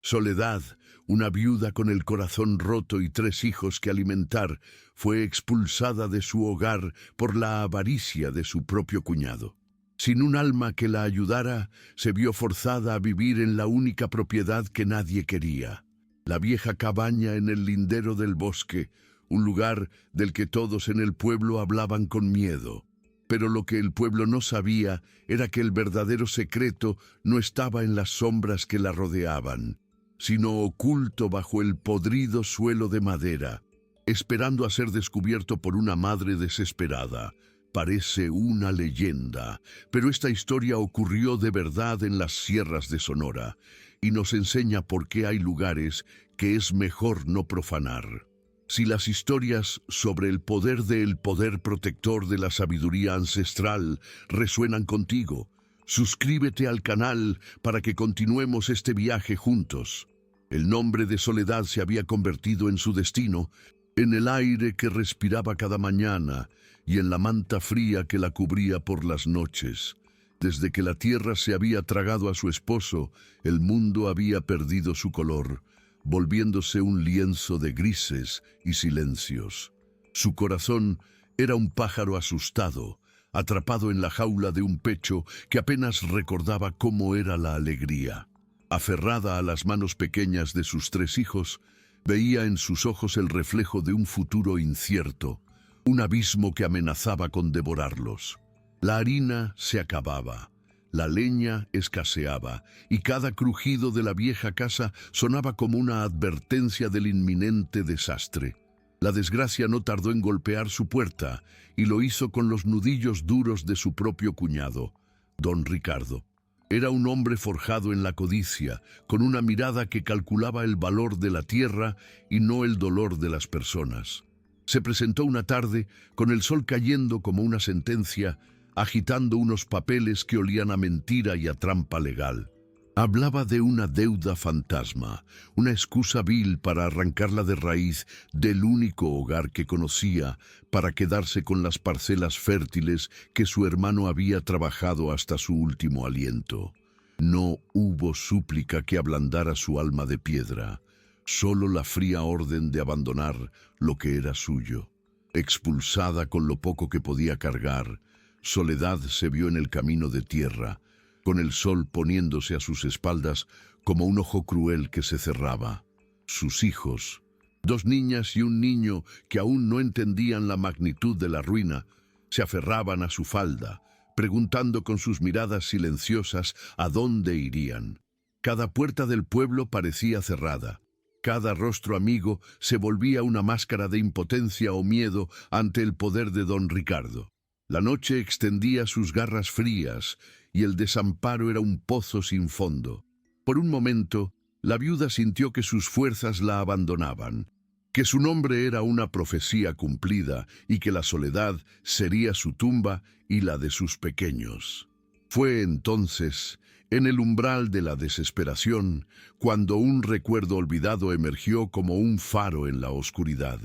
Soledad, una viuda con el corazón roto y 3 hijos que alimentar, fue expulsada de su hogar por la avaricia de su propio cuñado. Sin un alma que la ayudara, se vio forzada a vivir en la única propiedad que nadie quería, la vieja cabaña en el lindero del bosque, un lugar del que todos en el pueblo hablaban con miedo. Pero lo que el pueblo no sabía era que el verdadero secreto no estaba en las sombras que la rodeaban, sino oculto bajo el podrido suelo de madera, esperando a ser descubierto por una madre desesperada. Parece una leyenda, pero esta historia ocurrió de verdad en las sierras de Sonora y nos enseña por qué hay lugares que es mejor no profanar. Si las historias sobre el poder del poder protector de la sabiduría ancestral resuenan contigo, suscríbete al canal para que continuemos este viaje juntos. El nombre de Soledad se había convertido en su destino, en el aire que respiraba cada mañana y en la manta fría que la cubría por las noches. Desde que la tierra se había tragado a su esposo, el mundo había perdido su color, volviéndose un lienzo de grises y silencios. Su corazón era un pájaro asustado, atrapado en la jaula de un pecho que apenas recordaba cómo era la alegría. Aferrada a las manos pequeñas de sus 3 hijos, veía en sus ojos el reflejo de un futuro incierto, un abismo que amenazaba con devorarlos. La harina se acababa, la leña escaseaba, y cada crujido de la vieja casa sonaba como una advertencia del inminente desastre. La desgracia no tardó en golpear su puerta, y lo hizo con los nudillos duros de su propio cuñado, don Ricardo. Era un hombre forjado en la codicia, con una mirada que calculaba el valor de la tierra y no el dolor de las personas. Se presentó una tarde, con el sol cayendo como una sentencia, agitando unos papeles que olían a mentira y a trampa legal. Hablaba de una deuda fantasma, una excusa vil para arrancarla de raíz del único hogar que conocía, para quedarse con las parcelas fértiles que su hermano había trabajado hasta su último aliento. No hubo súplica que ablandara su alma de piedra, solo la fría orden de abandonar lo que era suyo. Expulsada con lo poco que podía cargar, Soledad se vio en el camino de tierra, con el sol poniéndose a sus espaldas como un ojo cruel que se cerraba. Sus hijos, 2 niñas y un niño que aún no entendían la magnitud de la ruina, se aferraban a su falda, preguntando con sus miradas silenciosas a dónde irían. Cada puerta del pueblo parecía cerrada. Cada rostro amigo se volvía una máscara de impotencia o miedo ante el poder de don Ricardo. La noche extendía sus garras frías y el desamparo era un pozo sin fondo. Por un momento, la viuda sintió que sus fuerzas la abandonaban, que su nombre era una profecía cumplida y que la soledad sería su tumba y la de sus pequeños. Fue entonces, en el umbral de la desesperación, cuando un recuerdo olvidado emergió como un faro en la oscuridad.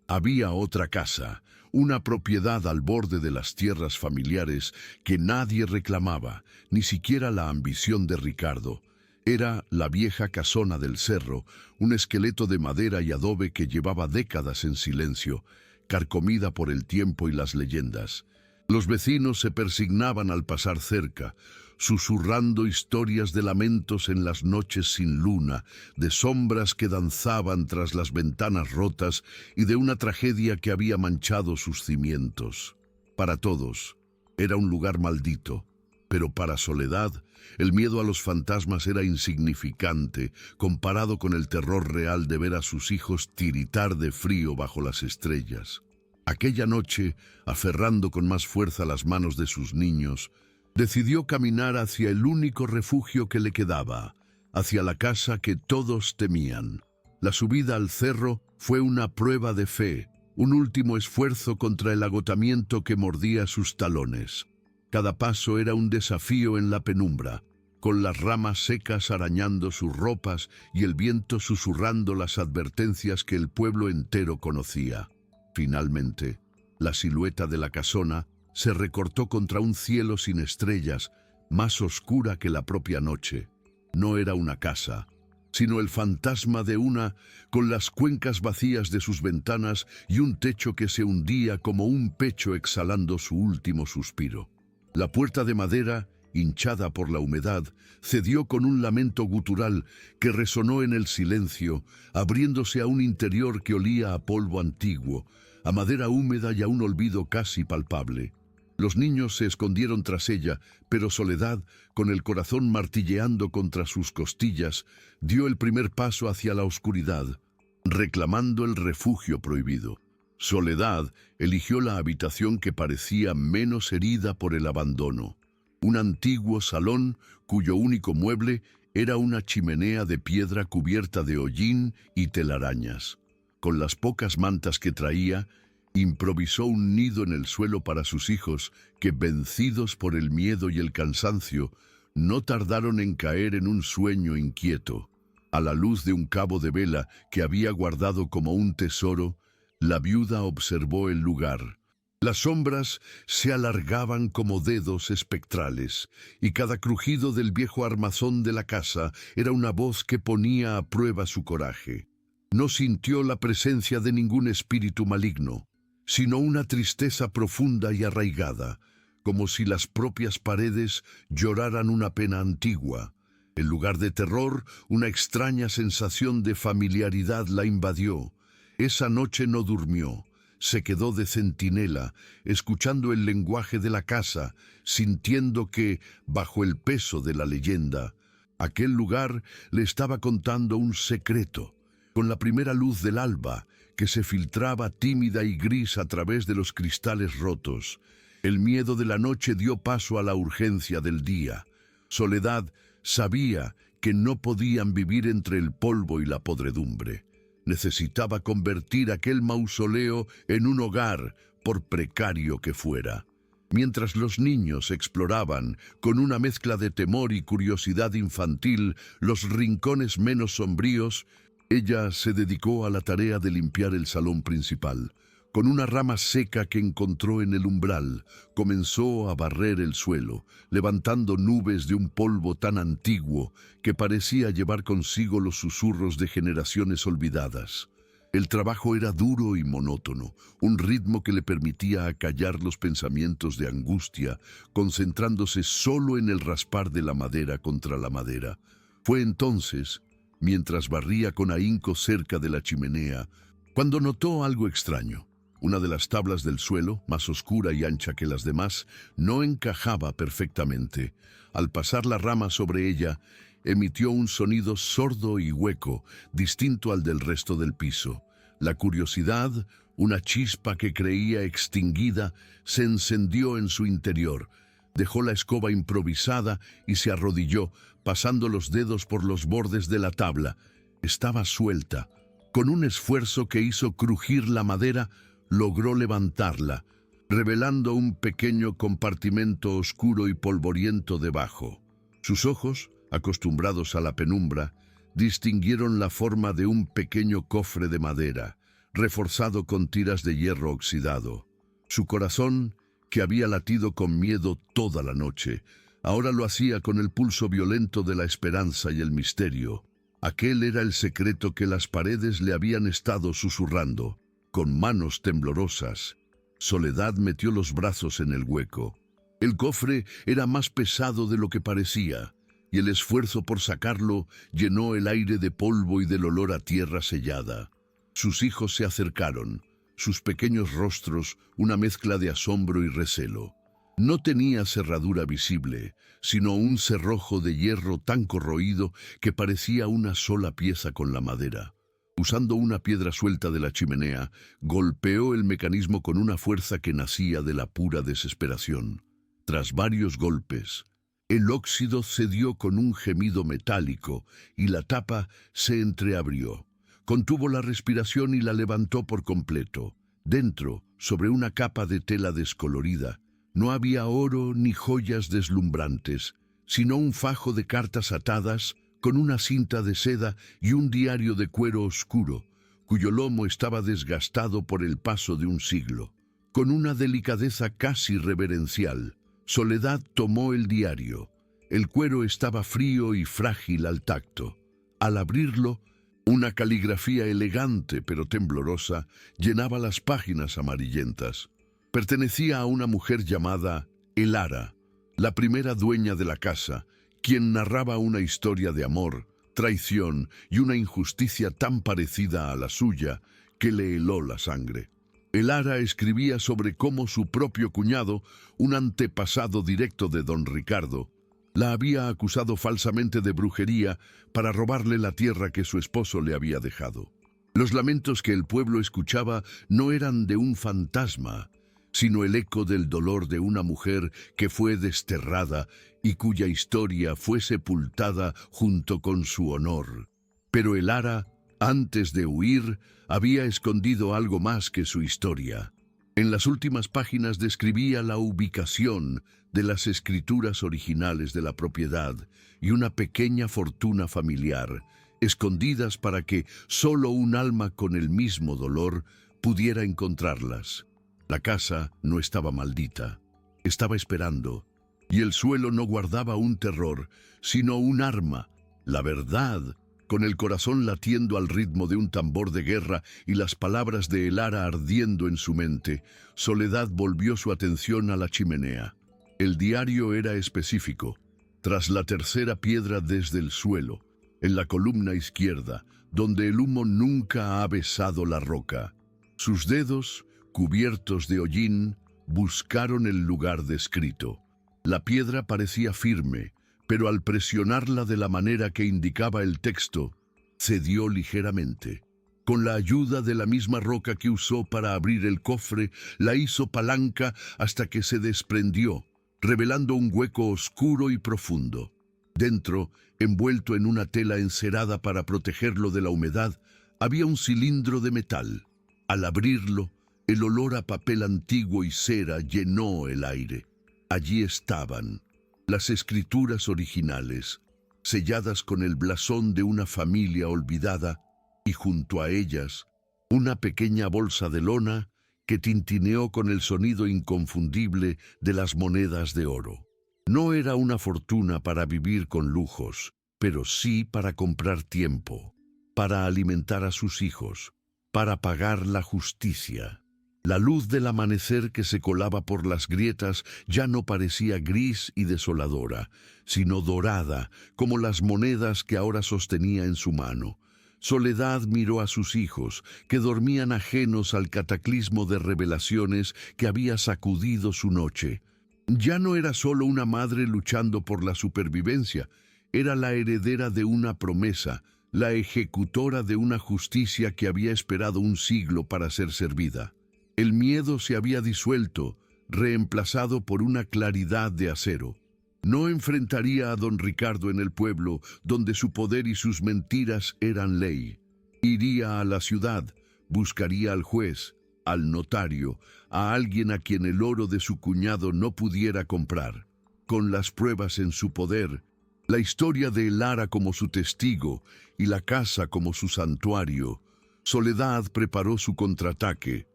Había otra casa, una propiedad al borde de las tierras familiares que nadie reclamaba, ni siquiera la ambición de Ricardo. Era la vieja casona del cerro, un esqueleto de madera y adobe que llevaba décadas en silencio, carcomida por el tiempo y las leyendas. Los vecinos se persignaban al pasar cerca, susurrando historias de lamentos en las noches sin luna, de sombras que danzaban tras las ventanas rotas y de una tragedia que había manchado sus cimientos. Para todos, era un lugar maldito, pero para Soledad, el miedo a los fantasmas era insignificante comparado con el terror real de ver a sus hijos tiritar de frío bajo las estrellas. Aquella noche, aferrando con más fuerza las manos de sus niños, decidió caminar hacia el único refugio que le quedaba, hacia la casa que todos temían. La subida al cerro fue una prueba de fe, un último esfuerzo contra el agotamiento que mordía sus talones. Cada paso era un desafío en la penumbra, con las ramas secas arañando sus ropas y el viento susurrando las advertencias que el pueblo entero conocía. Finalmente, la silueta de la casona se recortó contra un cielo sin estrellas, más oscura que la propia noche. No era una casa, sino el fantasma de una con las cuencas vacías de sus ventanas y un techo que se hundía como un pecho exhalando su último suspiro. La puerta de madera, hinchada por la humedad, cedió con un lamento gutural que resonó en el silencio, abriéndose a un interior que olía a polvo antiguo, a madera húmeda y a un olvido casi palpable. Los niños se escondieron tras ella, pero Soledad, con el corazón martilleando contra sus costillas, dio el primer paso hacia la oscuridad, reclamando el refugio prohibido. Soledad eligió la habitación que parecía menos herida por el abandono. Un antiguo salón cuyo único mueble era una chimenea de piedra cubierta de hollín y telarañas. Con las pocas mantas que traía, improvisó un nido en el suelo para sus hijos que, vencidos por el miedo y el cansancio, no tardaron en caer en un sueño inquieto. A la luz de un cabo de vela que había guardado como un tesoro, la viuda observó el lugar. Las sombras se alargaban como dedos espectrales, y cada crujido del viejo armazón de la casa era una voz que ponía a prueba su coraje. No sintió la presencia de ningún espíritu maligno, sino una tristeza profunda y arraigada, como si las propias paredes lloraran una pena antigua. En lugar de terror, una extraña sensación de familiaridad la invadió. Esa noche no durmió. Se quedó de centinela, escuchando el lenguaje de la casa, sintiendo que, bajo el peso de la leyenda, aquel lugar le estaba contando un secreto. Con la primera luz del alba, que se filtraba tímida y gris a través de los cristales rotos, el miedo de la noche dio paso a la urgencia del día. Soledad sabía que no podían vivir entre el polvo y la podredumbre. Necesitaba convertir aquel mausoleo en un hogar, por precario que fuera. Mientras los niños exploraban, con una mezcla de temor y curiosidad infantil, los rincones menos sombríos, ella se dedicó a la tarea de limpiar el salón principal. Con una rama seca que encontró en el umbral, comenzó a barrer el suelo, levantando nubes de un polvo tan antiguo que parecía llevar consigo los susurros de generaciones olvidadas. El trabajo era duro y monótono, un ritmo que le permitía acallar los pensamientos de angustia, concentrándose solo en el raspar de la madera contra la madera. Fue entonces, mientras barría con ahínco cerca de la chimenea, cuando notó algo extraño. Una de las tablas del suelo, más oscura y ancha que las demás, no encajaba perfectamente. Al pasar la rama sobre ella, emitió un sonido sordo y hueco, distinto al del resto del piso. La curiosidad, una chispa que creía extinguida, se encendió en su interior. Dejó la escoba improvisada y se arrodilló, pasando los dedos por los bordes de la tabla. Estaba suelta. Con un esfuerzo que hizo crujir la madera, logró levantarla, revelando un pequeño compartimento oscuro y polvoriento debajo. Sus ojos, acostumbrados a la penumbra, distinguieron la forma de un pequeño cofre de madera, reforzado con tiras de hierro oxidado. Su corazón, que había latido con miedo toda la noche, ahora lo hacía con el pulso violento de la esperanza y el misterio. Aquel era el secreto que las paredes le habían estado susurrando. Con manos temblorosas, Soledad metió los brazos en el hueco. El cofre era más pesado de lo que parecía, y el esfuerzo por sacarlo llenó el aire de polvo y del olor a tierra sellada. Sus hijos se acercaron, sus pequeños rostros una mezcla de asombro y recelo. No tenía cerradura visible, sino un cerrojo de hierro tan corroído que parecía una sola pieza con la madera. Usando una piedra suelta de la chimenea, golpeó el mecanismo con una fuerza que nacía de la pura desesperación. Tras varios golpes, el óxido cedió con un gemido metálico y la tapa se entreabrió. Contuvo la respiración y la levantó por completo. Dentro, sobre una capa de tela descolorida, no había oro ni joyas deslumbrantes, sino un fajo de cartas atadas con una cinta de seda y un diario de cuero oscuro, cuyo lomo estaba desgastado por el paso de un siglo. Con una delicadeza casi reverencial, Soledad tomó el diario. El cuero estaba frío y frágil al tacto. Al abrirlo, una caligrafía elegante pero temblorosa llenaba las páginas amarillentas. Pertenecía a una mujer llamada Elara, la primera dueña de la casa, quien narraba una historia de amor, traición y una injusticia tan parecida a la suya que le heló la sangre. Elara escribía sobre cómo su propio cuñado, un antepasado directo de don Ricardo, la había acusado falsamente de brujería para robarle la tierra que su esposo le había dejado. Los lamentos que el pueblo escuchaba no eran de un fantasma, sino el eco del dolor de una mujer que fue desterrada y cuya historia fue sepultada junto con su honor. Pero Elara, antes de huir, había escondido algo más que su historia. En las últimas páginas describía la ubicación de las escrituras originales de la propiedad y una pequeña fortuna familiar, escondidas para que solo un alma con el mismo dolor pudiera encontrarlas. La casa no estaba maldita, estaba esperando, y el suelo no guardaba un terror, sino un arma, la verdad. Con el corazón latiendo al ritmo de un tambor de guerra y las palabras de Elara ardiendo en su mente, Soledad volvió su atención a la chimenea. El diario era específico. Tras la tercera piedra desde el suelo, en la columna izquierda, donde el humo nunca ha besado la roca. Sus dedos, cubiertos de hollín, buscaron el lugar descrito. La piedra parecía firme, pero al presionarla de la manera que indicaba el texto, cedió ligeramente. Con la ayuda de la misma roca que usó para abrir el cofre, la hizo palanca hasta que se desprendió, revelando un hueco oscuro y profundo. Dentro, envuelto en una tela encerada para protegerlo de la humedad, había un cilindro de metal. Al abrirlo, el olor a papel antiguo y cera llenó el aire. Allí estaban las escrituras originales, selladas con el blasón de una familia olvidada, y junto a ellas, una pequeña bolsa de lona que tintineó con el sonido inconfundible de las monedas de oro. No era una fortuna para vivir con lujos, pero sí para comprar tiempo, para alimentar a sus hijos, para pagar la justicia. La luz del amanecer que se colaba por las grietas ya no parecía gris y desoladora, sino dorada, como las monedas que ahora sostenía en su mano. Soledad miró a sus hijos, que dormían ajenos al cataclismo de revelaciones que había sacudido su noche. Ya no era solo una madre luchando por la supervivencia, era la heredera de una promesa, la ejecutora de una justicia que había esperado un siglo para ser servida. El miedo se había disuelto, reemplazado por una claridad de acero. No enfrentaría a don Ricardo en el pueblo, donde su poder y sus mentiras eran ley. Iría a la ciudad, buscaría al juez, al notario, a alguien a quien el oro de su cuñado no pudiera comprar. Con las pruebas en su poder, la historia de Elara como su testigo y la casa como su santuario, Soledad preparó su contraataque.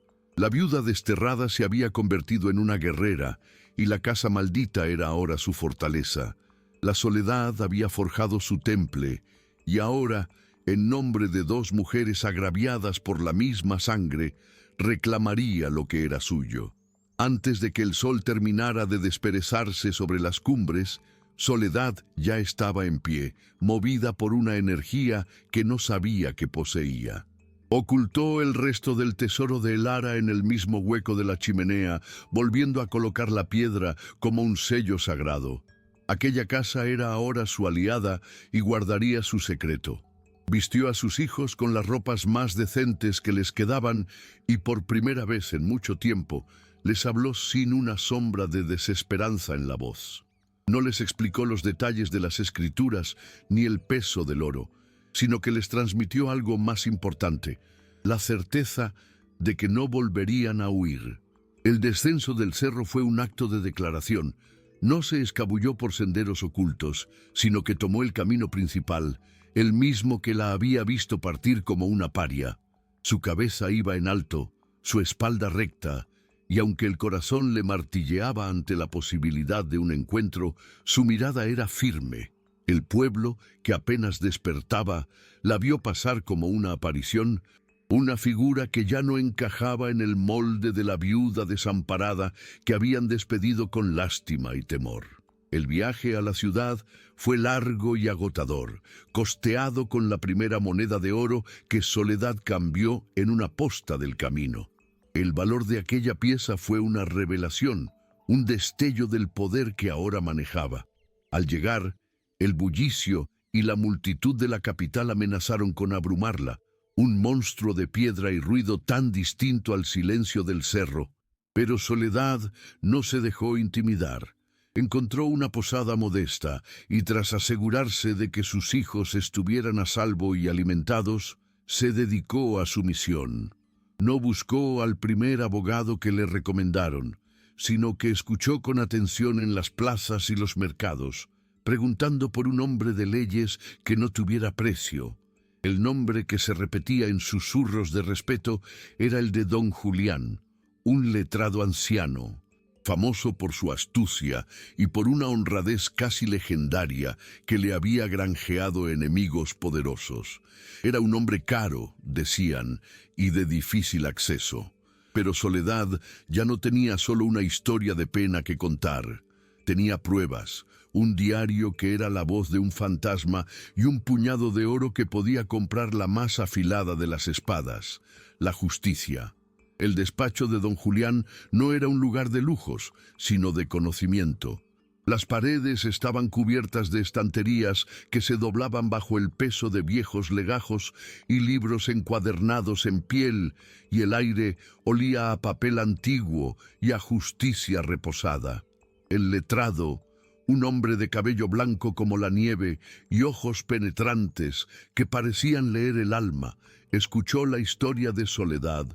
La viuda desterrada se había convertido en una guerrera y la casa maldita era ahora su fortaleza. La soledad había forjado su temple y ahora, en nombre de dos mujeres agraviadas por la misma sangre, reclamaría lo que era suyo. Antes de que el sol terminara de desperezarse sobre las cumbres, Soledad ya estaba en pie, movida por una energía que no sabía que poseía. Ocultó el resto del tesoro de Elara en el mismo hueco de la chimenea, volviendo a colocar la piedra como un sello sagrado. Aquella casa era ahora su aliada y guardaría su secreto. Vistió a sus hijos con las ropas más decentes que les quedaban y por primera vez en mucho tiempo les habló sin una sombra de desesperanza en la voz. No les explicó los detalles de las escrituras ni el peso del oro, sino que les transmitió algo más importante, la certeza de que no volverían a huir. El descenso del cerro fue un acto de declaración. No se escabulló por senderos ocultos, sino que tomó el camino principal, el mismo que la había visto partir como una paria. Su cabeza iba en alto, su espalda recta, y aunque el corazón le martilleaba ante la posibilidad de un encuentro, su mirada era firme. El pueblo, que apenas despertaba, la vio pasar como una aparición, una figura que ya no encajaba en el molde de la viuda desamparada que habían despedido con lástima y temor. El viaje a la ciudad fue largo y agotador, costeado con la primera moneda de oro que Soledad cambió en una posta del camino. El valor de aquella pieza fue una revelación, un destello del poder que ahora manejaba. Al llegar, el bullicio y la multitud de la capital amenazaron con abrumarla, un monstruo de piedra y ruido tan distinto al silencio del cerro. Pero Soledad no se dejó intimidar. Encontró una posada modesta y tras asegurarse de que sus hijos estuvieran a salvo y alimentados, se dedicó a su misión. No buscó al primer abogado que le recomendaron, sino que escuchó con atención en las plazas y los mercados, preguntando por un hombre de leyes que no tuviera precio. El nombre que se repetía en susurros de respeto era el de Don Julián, un letrado anciano, famoso por su astucia y por una honradez casi legendaria que le había granjeado enemigos poderosos. Era un hombre caro, decían, y de difícil acceso. Pero Soledad ya no tenía solo una historia de pena que contar. Tenía pruebas, un diario que era la voz de un fantasma y un puñado de oro que podía comprar la más afilada de las espadas, la justicia. El despacho de don Julián no era un lugar de lujos, sino de conocimiento. Las paredes estaban cubiertas de estanterías que se doblaban bajo el peso de viejos legajos y libros encuadernados en piel, y el aire olía a papel antiguo y a justicia reposada. El letrado, un hombre de cabello blanco como la nieve y ojos penetrantes que parecían leer el alma, escuchó la historia de Soledad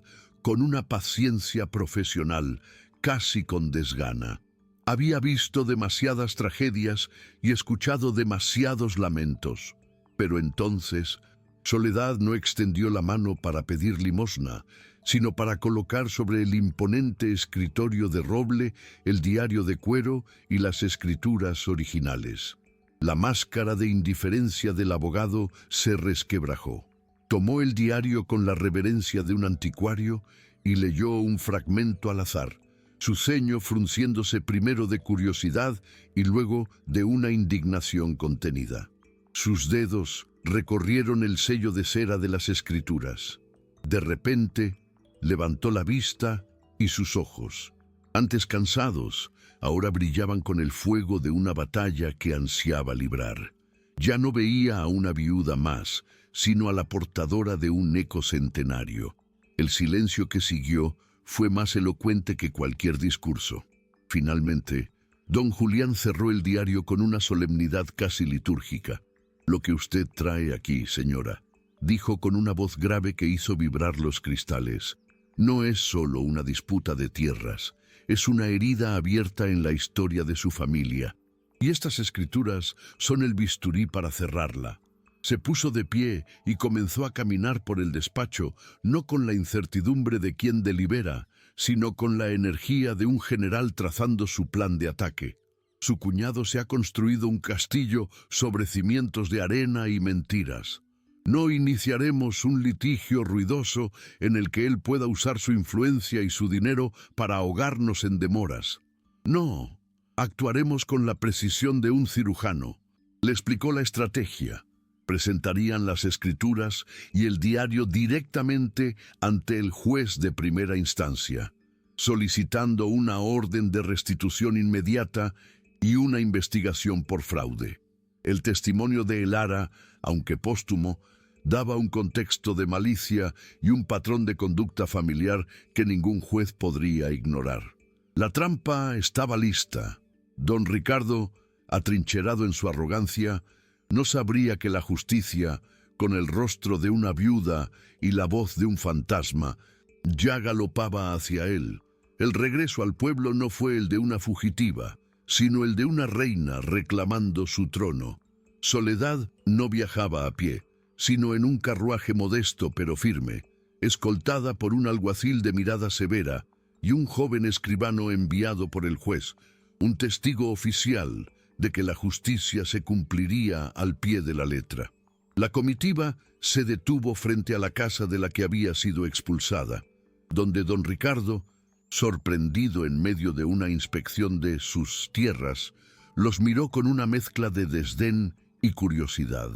con una paciencia profesional, casi con desgana. Había visto demasiadas tragedias y escuchado demasiados lamentos. Pero entonces, Soledad no extendió la mano para pedir limosna, sino para colocar sobre el imponente escritorio de roble el diario de cuero y las escrituras originales. La máscara de indiferencia del abogado se resquebrajó. Tomó el diario con la reverencia de un anticuario y leyó un fragmento al azar, su ceño frunciéndose primero de curiosidad y luego de una indignación contenida. Sus dedos recorrieron el sello de cera de las escrituras. De repente, levantó la vista y sus ojos, antes cansados, ahora brillaban con el fuego de una batalla que ansiaba librar. Ya no veía a una viuda más, sino a la portadora de un eco centenario. El silencio que siguió fue más elocuente que cualquier discurso. Finalmente, don Julián cerró el diario con una solemnidad casi litúrgica. «Lo que usted trae aquí, señora», dijo con una voz grave que hizo vibrar los cristales, «no es solo una disputa de tierras, es una herida abierta en la historia de su familia. Y estas escrituras son el bisturí para cerrarla». Se puso de pie y comenzó a caminar por el despacho, no con la incertidumbre de quien delibera, sino con la energía de un general trazando su plan de ataque. Su cuñado se ha construido un castillo sobre cimientos de arena y mentiras. No iniciaremos un litigio ruidoso en el que él pueda usar su influencia y su dinero para ahogarnos en demoras. No, actuaremos con la precisión de un cirujano. Le explicó la estrategia. Presentarían las escrituras y el diario directamente ante el juez de primera instancia, solicitando una orden de restitución inmediata y una investigación por fraude. El testimonio de Elara, aunque póstumo, daba un contexto de malicia y un patrón de conducta familiar que ningún juez podría ignorar. La trampa estaba lista. Don Ricardo, atrincherado en su arrogancia, no sabría que la justicia, con el rostro de una viuda y la voz de un fantasma, ya galopaba hacia él. El regreso al pueblo no fue el de una fugitiva, sino el de una reina reclamando su trono. Soledad no viajaba a pie, sino en un carruaje modesto pero firme, escoltada por un alguacil de mirada severa y un joven escribano enviado por el juez, un testigo oficial, de que la justicia se cumpliría al pie de la letra. La comitiva se detuvo frente a la casa de la que había sido expulsada, donde don Ricardo, sorprendido en medio de una inspección de sus tierras, los miró con una mezcla de desdén y curiosidad.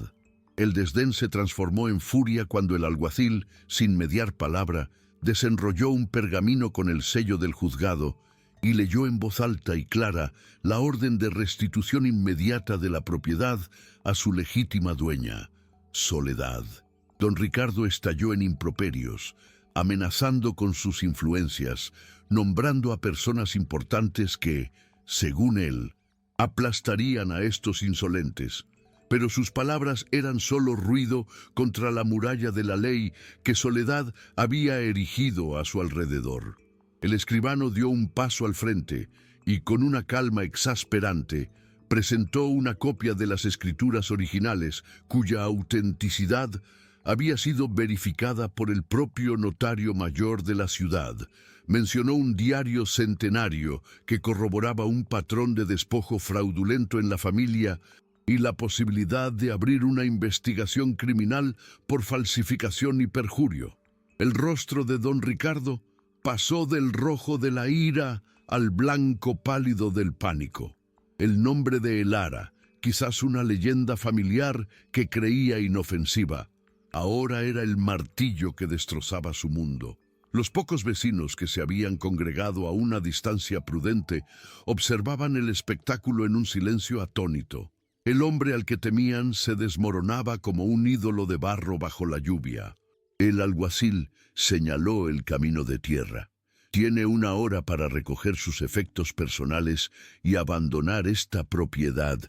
El desdén se transformó en furia cuando el alguacil, sin mediar palabra, desenrolló un pergamino con el sello del juzgado y leyó en voz alta y clara la orden de restitución inmediata de la propiedad a su legítima dueña, Soledad. Don Ricardo estalló en improperios, amenazando con sus influencias, nombrando a personas importantes que, según él, aplastarían a estos insolentes. Pero sus palabras eran solo ruido contra la muralla de la ley que Soledad había erigido a su alrededor. El escribano dio un paso al frente y, con una calma exasperante, presentó una copia de las escrituras originales, cuya autenticidad había sido verificada por el propio notario mayor de la ciudad. Mencionó un diario centenario que corroboraba un patrón de despojo fraudulento en la familia y la posibilidad de abrir una investigación criminal por falsificación y perjurio. El rostro de don Ricardo pasó del rojo de la ira al blanco pálido del pánico. El nombre de Elara, quizás una leyenda familiar que creía inofensiva, ahora era el martillo que destrozaba su mundo. Los pocos vecinos que se habían congregado a una distancia prudente observaban el espectáculo en un silencio atónito. El hombre al que temían se desmoronaba como un ídolo de barro bajo la lluvia. El alguacil señaló el camino de tierra. Tiene 1 hora para recoger sus efectos personales y abandonar esta propiedad,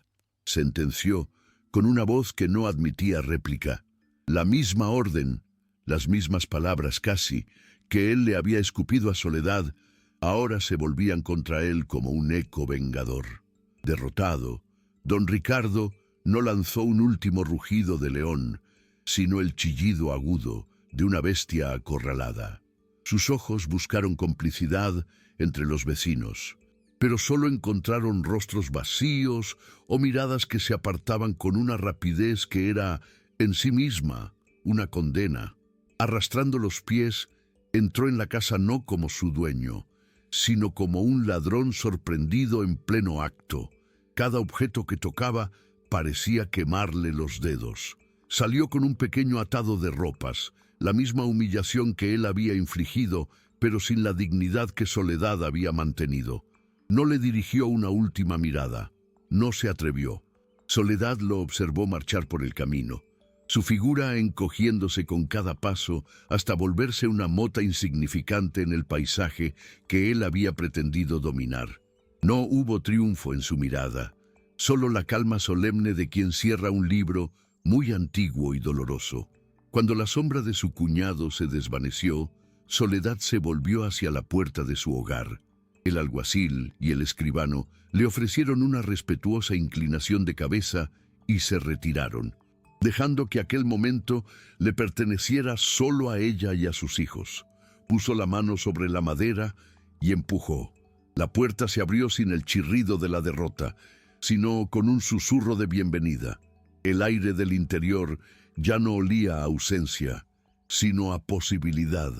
sentenció con una voz que no admitía réplica. La misma orden, las mismas palabras casi, que él le había escupido a Soledad, ahora se volvían contra él como un eco vengador. Derrotado, don Ricardo no lanzó un último rugido de león, sino el chillido agudo de una bestia acorralada. Sus ojos buscaron complicidad entre los vecinos, pero solo encontraron rostros vacíos o miradas que se apartaban con una rapidez que era, en sí misma, una condena. Arrastrando los pies, entró en la casa no como su dueño, sino como un ladrón sorprendido en pleno acto. Cada objeto que tocaba parecía quemarle los dedos. Salió con un pequeño atado de ropas, la misma humillación que él había infligido, pero sin la dignidad que Soledad había mantenido. No le dirigió una última mirada. No se atrevió. Soledad lo observó marchar por el camino, su figura encogiéndose con cada paso hasta volverse una mota insignificante en el paisaje que él había pretendido dominar. No hubo triunfo en su mirada, solo la calma solemne de quien cierra un libro muy antiguo y doloroso. Cuando la sombra de su cuñado se desvaneció, Soledad se volvió hacia la puerta de su hogar. El alguacil y el escribano le ofrecieron una respetuosa inclinación de cabeza y se retiraron, dejando que aquel momento le perteneciera solo a ella y a sus hijos. Puso la mano sobre la madera y empujó. La puerta se abrió sin el chirrido de la derrota, sino con un susurro de bienvenida. El aire del interior ya no olía a ausencia, sino a posibilidad.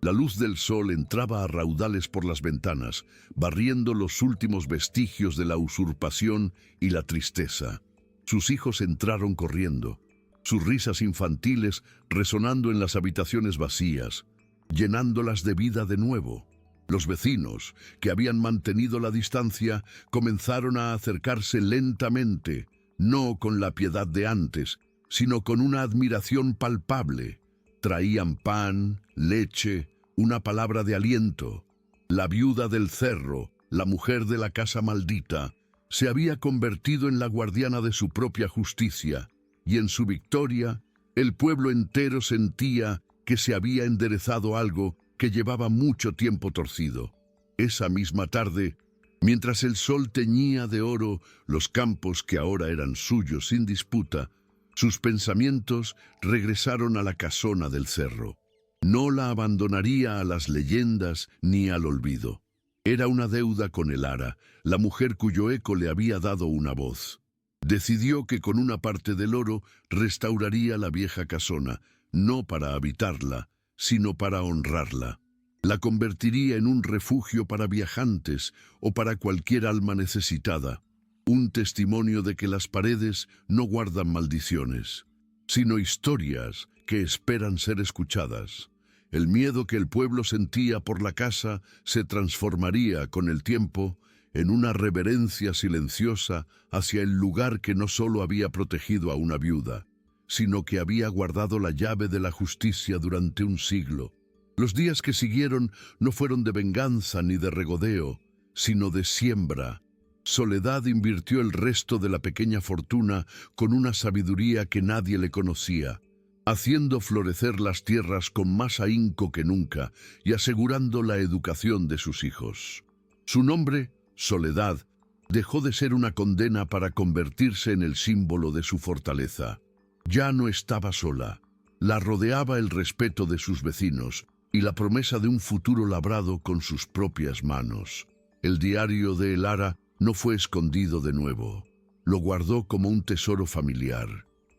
La luz del sol entraba a raudales por las ventanas, barriendo los últimos vestigios de la usurpación y la tristeza. Sus hijos entraron corriendo, sus risas infantiles resonando en las habitaciones vacías, llenándolas de vida de nuevo. Los vecinos, que habían mantenido la distancia, comenzaron a acercarse lentamente, no con la piedad de antes, sino con una admiración palpable. Traían pan, leche, una palabra de aliento. La viuda del cerro, la mujer de la casa maldita, se había convertido en la guardiana de su propia justicia, y en su victoria, el pueblo entero sentía que se había enderezado algo que llevaba mucho tiempo torcido. Esa misma tarde, mientras el sol teñía de oro los campos que ahora eran suyos sin disputa, sus pensamientos regresaron a la casona del cerro. No la abandonaría a las leyendas ni al olvido. Era una deuda con Elara, la mujer cuyo eco le había dado una voz. Decidió que con una parte del oro restauraría la vieja casona, no para habitarla, sino para honrarla. La convertiría en un refugio para viajantes o para cualquier alma necesitada, un testimonio de que las paredes no guardan maldiciones, sino historias que esperan ser escuchadas. El miedo que el pueblo sentía por la casa se transformaría con el tiempo en una reverencia silenciosa hacia el lugar que no solo había protegido a una viuda, sino que había guardado la llave de la justicia durante un siglo. Los días que siguieron no fueron de venganza ni de regodeo, sino de siembra. Soledad invirtió el resto de la pequeña fortuna con una sabiduría que nadie le conocía, haciendo florecer las tierras con más ahínco que nunca y asegurando la educación de sus hijos. Su nombre, Soledad, dejó de ser una condena para convertirse en el símbolo de su fortaleza. Ya no estaba sola. La rodeaba el respeto de sus vecinos y la promesa de un futuro labrado con sus propias manos. El diario de Elara no fue escondido de nuevo. Lo guardó como un tesoro familiar,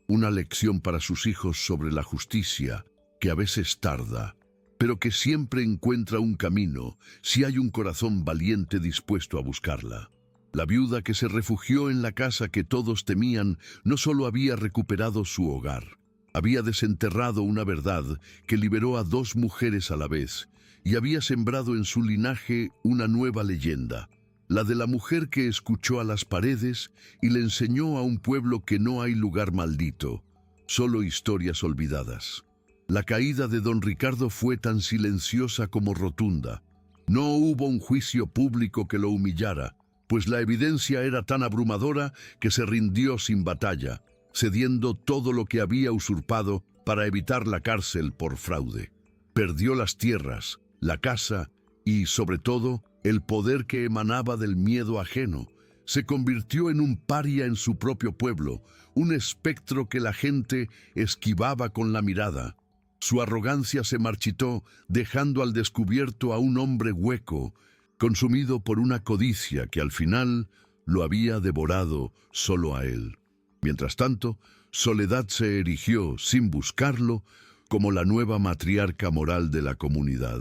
una lección para sus hijos sobre la justicia, que a veces tarda, pero que siempre encuentra un camino si hay un corazón valiente dispuesto a buscarla. La viuda que se refugió en la casa que todos temían no solo había recuperado su hogar, había desenterrado una verdad que liberó a 2 mujeres a la vez y había sembrado en su linaje una nueva leyenda, la de la mujer que escuchó a las paredes y le enseñó a un pueblo que no hay lugar maldito, solo historias olvidadas. La caída de don Ricardo fue tan silenciosa como rotunda. No hubo un juicio público que lo humillara, pues la evidencia era tan abrumadora que se rindió sin batalla, cediendo todo lo que había usurpado para evitar la cárcel por fraude. Perdió las tierras, la casa y, sobre todo, el poder que emanaba del miedo ajeno. Se convirtió en un paria en su propio pueblo, un espectro que la gente esquivaba con la mirada. Su arrogancia se marchitó, dejando al descubierto a un hombre hueco, consumido por una codicia que al final lo había devorado solo a él. Mientras tanto, Soledad se erigió, sin buscarlo, como la nueva matriarca moral de la comunidad.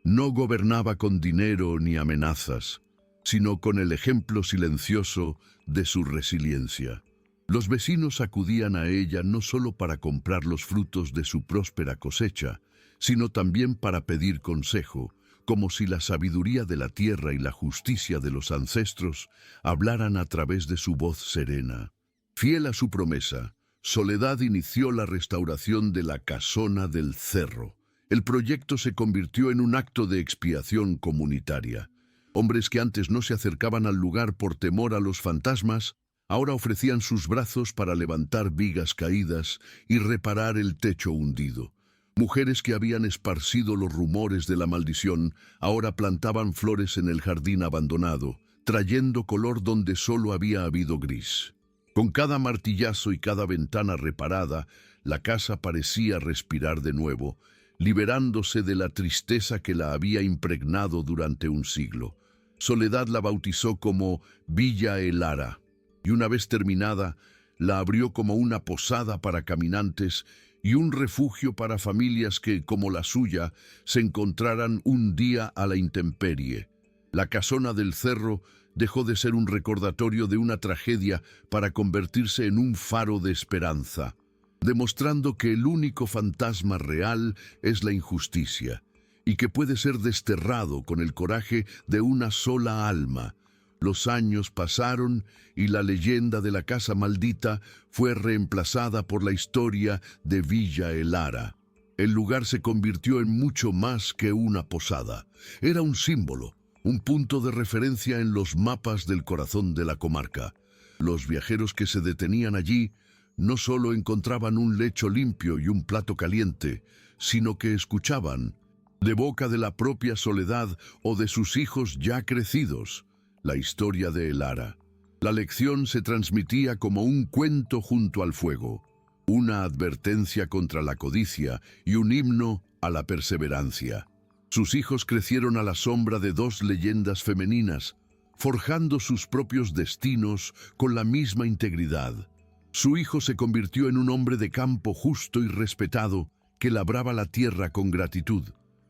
No gobernaba con dinero ni amenazas, sino con el ejemplo silencioso de su resiliencia. Los vecinos acudían a ella no solo para comprar los frutos de su próspera cosecha, sino también para pedir consejo, como si la sabiduría de la tierra y la justicia de los ancestros hablaran a través de su voz serena. Fiel a su promesa, Soledad inició la restauración de la casona del Cerro. El proyecto se convirtió en un acto de expiación comunitaria. Hombres que antes no se acercaban al lugar por temor a los fantasmas, ahora ofrecían sus brazos para levantar vigas caídas y reparar el techo hundido. Mujeres que habían esparcido los rumores de la maldición, ahora plantaban flores en el jardín abandonado, trayendo color donde solo había habido gris. Con cada martillazo y cada ventana reparada, la casa parecía respirar de nuevo, liberándose de la tristeza que la había impregnado durante un siglo. Soledad la bautizó como Villa Elara, y una vez terminada, la abrió como una posada para caminantes y un refugio para familias que, como la suya, se encontraran un día a la intemperie. La casona del Cerro dejó de ser un recordatorio de una tragedia para convertirse en un faro de esperanza, demostrando que el único fantasma real es la injusticia, y que puede ser desterrado con el coraje de una sola alma. Los años pasaron y la leyenda de la casa maldita fue reemplazada por la historia de Villa Elara. El lugar se convirtió en mucho más que una posada. Era un símbolo, un punto de referencia en los mapas del corazón de la comarca. Los viajeros que se detenían allí no solo encontraban un lecho limpio y un plato caliente, sino que escuchaban, de boca de la propia Soledad o de sus hijos ya crecidos, la historia de Elara. La lección se transmitía como un cuento junto al fuego, una advertencia contra la codicia y un himno a la perseverancia. Sus hijos crecieron a la sombra de dos leyendas femeninas, forjando sus propios destinos con la misma integridad. Su hijo se convirtió en un hombre de campo justo y respetado que labraba la tierra con gratitud.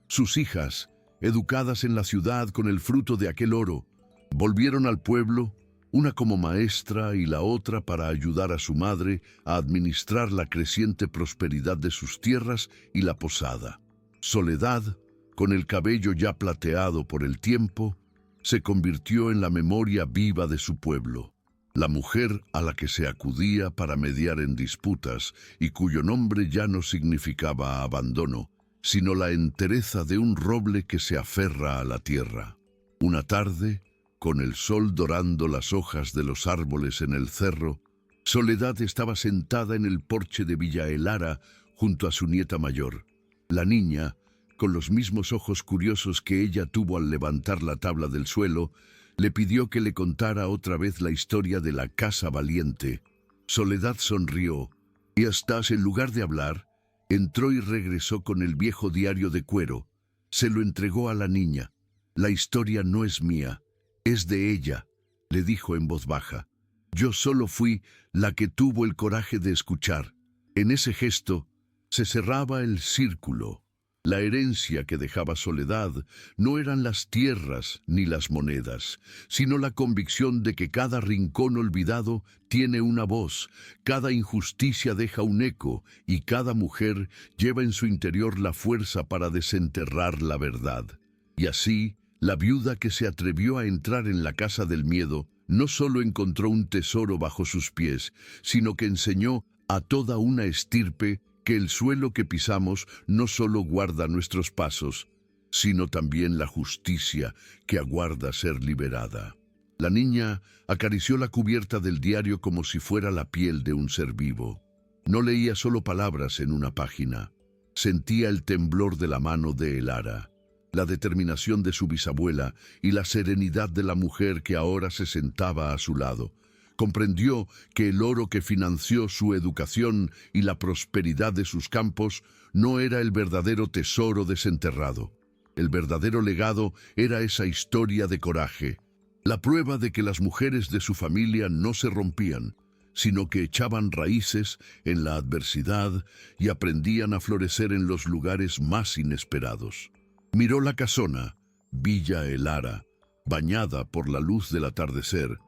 Sus hijas, educadas en la ciudad con el fruto de aquel oro, volvieron al pueblo, una como maestra y la otra para ayudar a su madre a administrar la creciente prosperidad de sus tierras y la posada. Soledad, con el cabello ya plateado por el tiempo, se convirtió en la memoria viva de su pueblo, la mujer a la que se acudía para mediar en disputas y cuyo nombre ya no significaba abandono, sino la entereza de un roble que se aferra a la tierra. Una tarde, con el sol dorando las hojas de los árboles en el cerro, Soledad estaba sentada en el porche de Villa Elara junto a su nieta mayor. La niña, con los mismos ojos curiosos que ella tuvo al levantar la tabla del suelo, le pidió que le contara otra vez la historia de la casa valiente. Soledad sonrió y hasta, en lugar de hablar, entró y regresó con el viejo diario de cuero. Se lo entregó a la niña. «La historia no es mía, es de ella», le dijo en voz baja. «Yo solo fui la que tuvo el coraje de escuchar». En ese gesto se cerraba el círculo. La herencia que dejaba Soledad no eran las tierras ni las monedas, sino la convicción de que cada rincón olvidado tiene una voz, cada injusticia deja un eco y cada mujer lleva en su interior la fuerza para desenterrar la verdad. Y así, la viuda que se atrevió a entrar en la casa del miedo no solo encontró un tesoro bajo sus pies, sino que enseñó a toda una estirpe que el suelo que pisamos no solo guarda nuestros pasos, sino también la justicia que aguarda ser liberada. La niña acarició la cubierta del diario como si fuera la piel de un ser vivo. No leía solo palabras en una página. Sentía el temblor de la mano de Elara, la determinación de su bisabuela y la serenidad de la mujer que ahora se sentaba a su lado. Comprendió que el oro que financió su educación y la prosperidad de sus campos no era el verdadero tesoro desenterrado. El verdadero legado era esa historia de coraje, la prueba de que las mujeres de su familia no se rompían, sino que echaban raíces en la adversidad y aprendían a florecer en los lugares más inesperados. Miró la casona, Villa Elara, bañada por la luz del atardecer,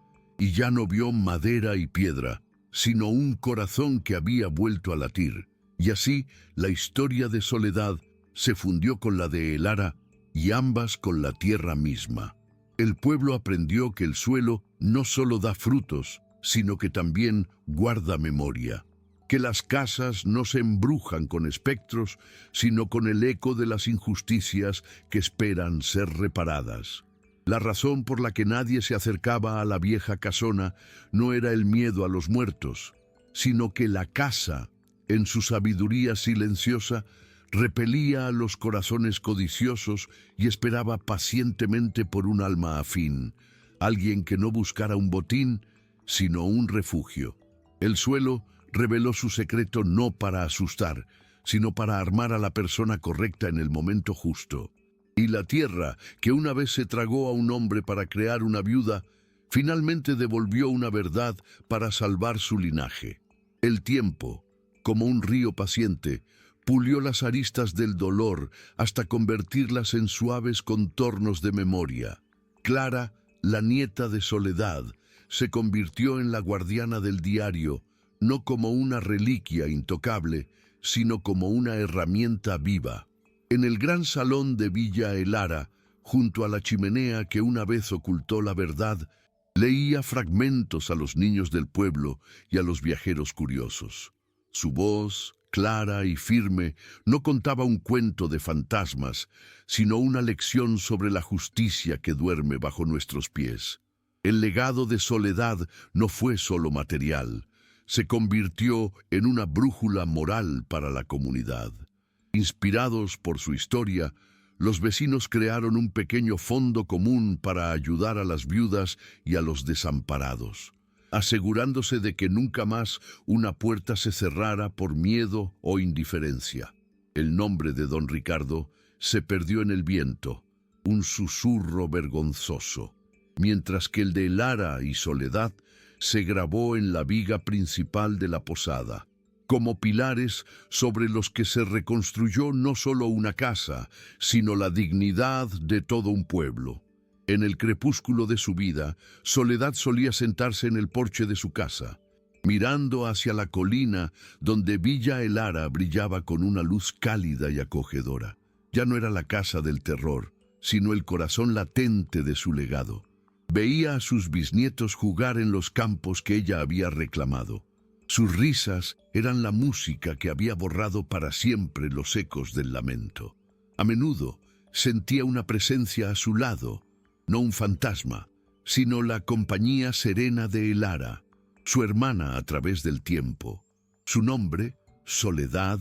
y ya no vio madera y piedra, sino un corazón que había vuelto a latir. Y así la historia de Soledad se fundió con la de Elara y ambas con la tierra misma. El pueblo aprendió que el suelo no solo da frutos, sino que también guarda memoria. Que las casas no se embrujan con espectros, sino con el eco de las injusticias que esperan ser reparadas. La razón por la que nadie se acercaba a la vieja casona no era el miedo a los muertos, sino que la casa, en su sabiduría silenciosa, repelía a los corazones codiciosos y esperaba pacientemente por un alma afín, alguien que no buscara un botín, sino un refugio. El suelo reveló su secreto no para asustar, sino para armar a la persona correcta en el momento justo. Y la tierra, que una vez se tragó a un hombre para crear una viuda, finalmente devolvió una verdad para salvar su linaje. El tiempo, como un río paciente, pulió las aristas del dolor hasta convertirlas en suaves contornos de memoria. Clara, la nieta de Soledad, se convirtió en la guardiana del diario, no como una reliquia intocable, sino como una herramienta viva. En el gran salón de Villa Elara, junto a la chimenea que una vez ocultó la verdad, leía fragmentos a los niños del pueblo y a los viajeros curiosos. Su voz, clara y firme, no contaba un cuento de fantasmas, sino una lección sobre la justicia que duerme bajo nuestros pies. El legado de Soledad no fue solo material, se convirtió en una brújula moral para la comunidad. Inspirados por su historia, los vecinos crearon un pequeño fondo común para ayudar a las viudas y a los desamparados, asegurándose de que nunca más una puerta se cerrara por miedo o indiferencia. El nombre de don Ricardo se perdió en el viento, un susurro vergonzoso, mientras que el de Lara y Soledad se grabó en la viga principal de la posada, como pilares sobre los que se reconstruyó no solo una casa, sino la dignidad de todo un pueblo. En el crepúsculo de su vida, Soledad solía sentarse en el porche de su casa, mirando hacia la colina donde Villa Elara brillaba con una luz cálida y acogedora. Ya no era la casa del terror, sino el corazón latente de su legado. Veía a sus bisnietos jugar en los campos que ella había reclamado. Sus risas eran la música que había borrado para siempre los ecos del lamento. A menudo sentía una presencia a su lado, no un fantasma, sino la compañía serena de Elara, su hermana a través del tiempo. Su nombre, Soledad,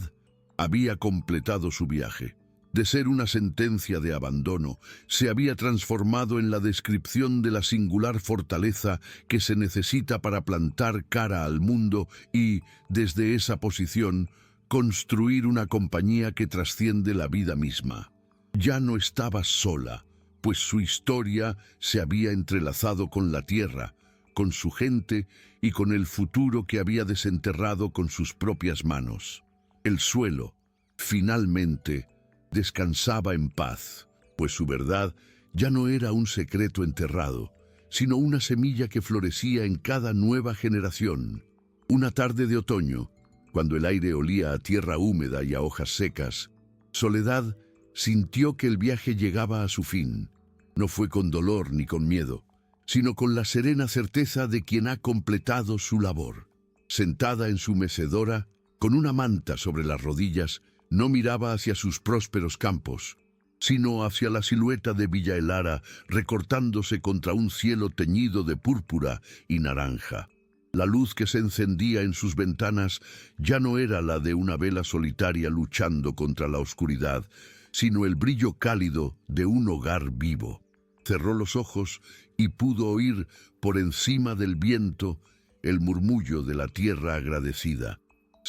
había completado su viaje. De ser una sentencia de abandono, se había transformado en la descripción de la singular fortaleza que se necesita para plantar cara al mundo y, desde esa posición, construir una compañía que trasciende la vida misma. Ya no estaba sola, pues su historia se había entrelazado con la tierra, con su gente y con el futuro que había desenterrado con sus propias manos. El suelo, finalmente, descansaba en paz, pues su verdad ya no era un secreto enterrado, sino una semilla que florecía en cada nueva generación. Una tarde de otoño, cuando el aire olía a tierra húmeda y a hojas secas, Soledad sintió que el viaje llegaba a su fin. No fue con dolor ni con miedo, sino con la serena certeza de quien ha completado su labor. Sentada en su mecedora, con una manta sobre las rodillas, no miraba hacia sus prósperos campos, sino hacia la silueta de Villa Elara recortándose contra un cielo teñido de púrpura y naranja. La luz que se encendía en sus ventanas ya no era la de una vela solitaria luchando contra la oscuridad, sino el brillo cálido de un hogar vivo. Cerró los ojos y pudo oír, por encima del viento, el murmullo de la tierra agradecida.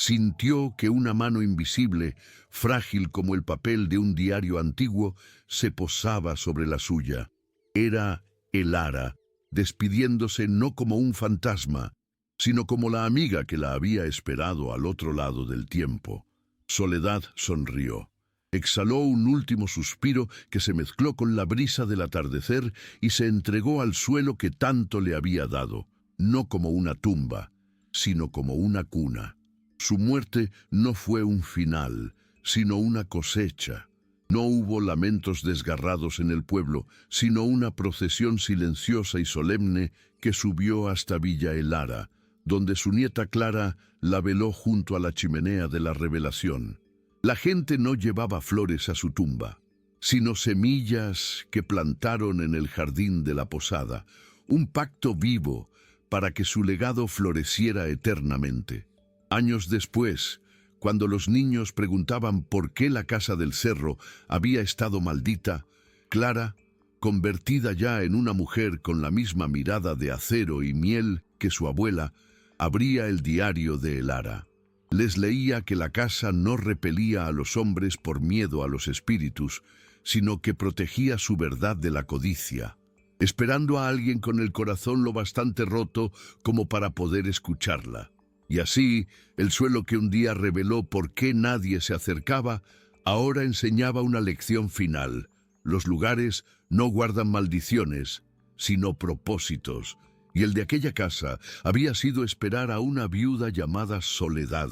Sintió que una mano invisible, frágil como el papel de un diario antiguo, se posaba sobre la suya. Era Elara, despidiéndose no como un fantasma, sino como la amiga que la había esperado al otro lado del tiempo. Soledad sonrió. Exhaló un último suspiro que se mezcló con la brisa del atardecer y se entregó al suelo que tanto le había dado, no como una tumba, sino como una cuna. Su muerte no fue un final, sino una cosecha. No hubo lamentos desgarrados en el pueblo, sino una procesión silenciosa y solemne que subió hasta Villa Elara, donde su nieta Clara la veló junto a la chimenea de la revelación. La gente no llevaba flores a su tumba, sino semillas que plantaron en el jardín de la posada, un pacto vivo para que su legado floreciera eternamente. Años después, cuando los niños preguntaban por qué la casa del cerro había estado maldita, Clara, convertida ya en una mujer con la misma mirada de acero y miel que su abuela, abría el diario de Elara. Les leía que la casa no repelía a los hombres por miedo a los espíritus, sino que protegía su verdad de la codicia, esperando a alguien con el corazón lo bastante roto como para poder escucharla. Y así, el suelo que un día reveló por qué nadie se acercaba, ahora enseñaba una lección final. Los lugares no guardan maldiciones, sino propósitos. Y el de aquella casa había sido esperar a una viuda llamada Soledad,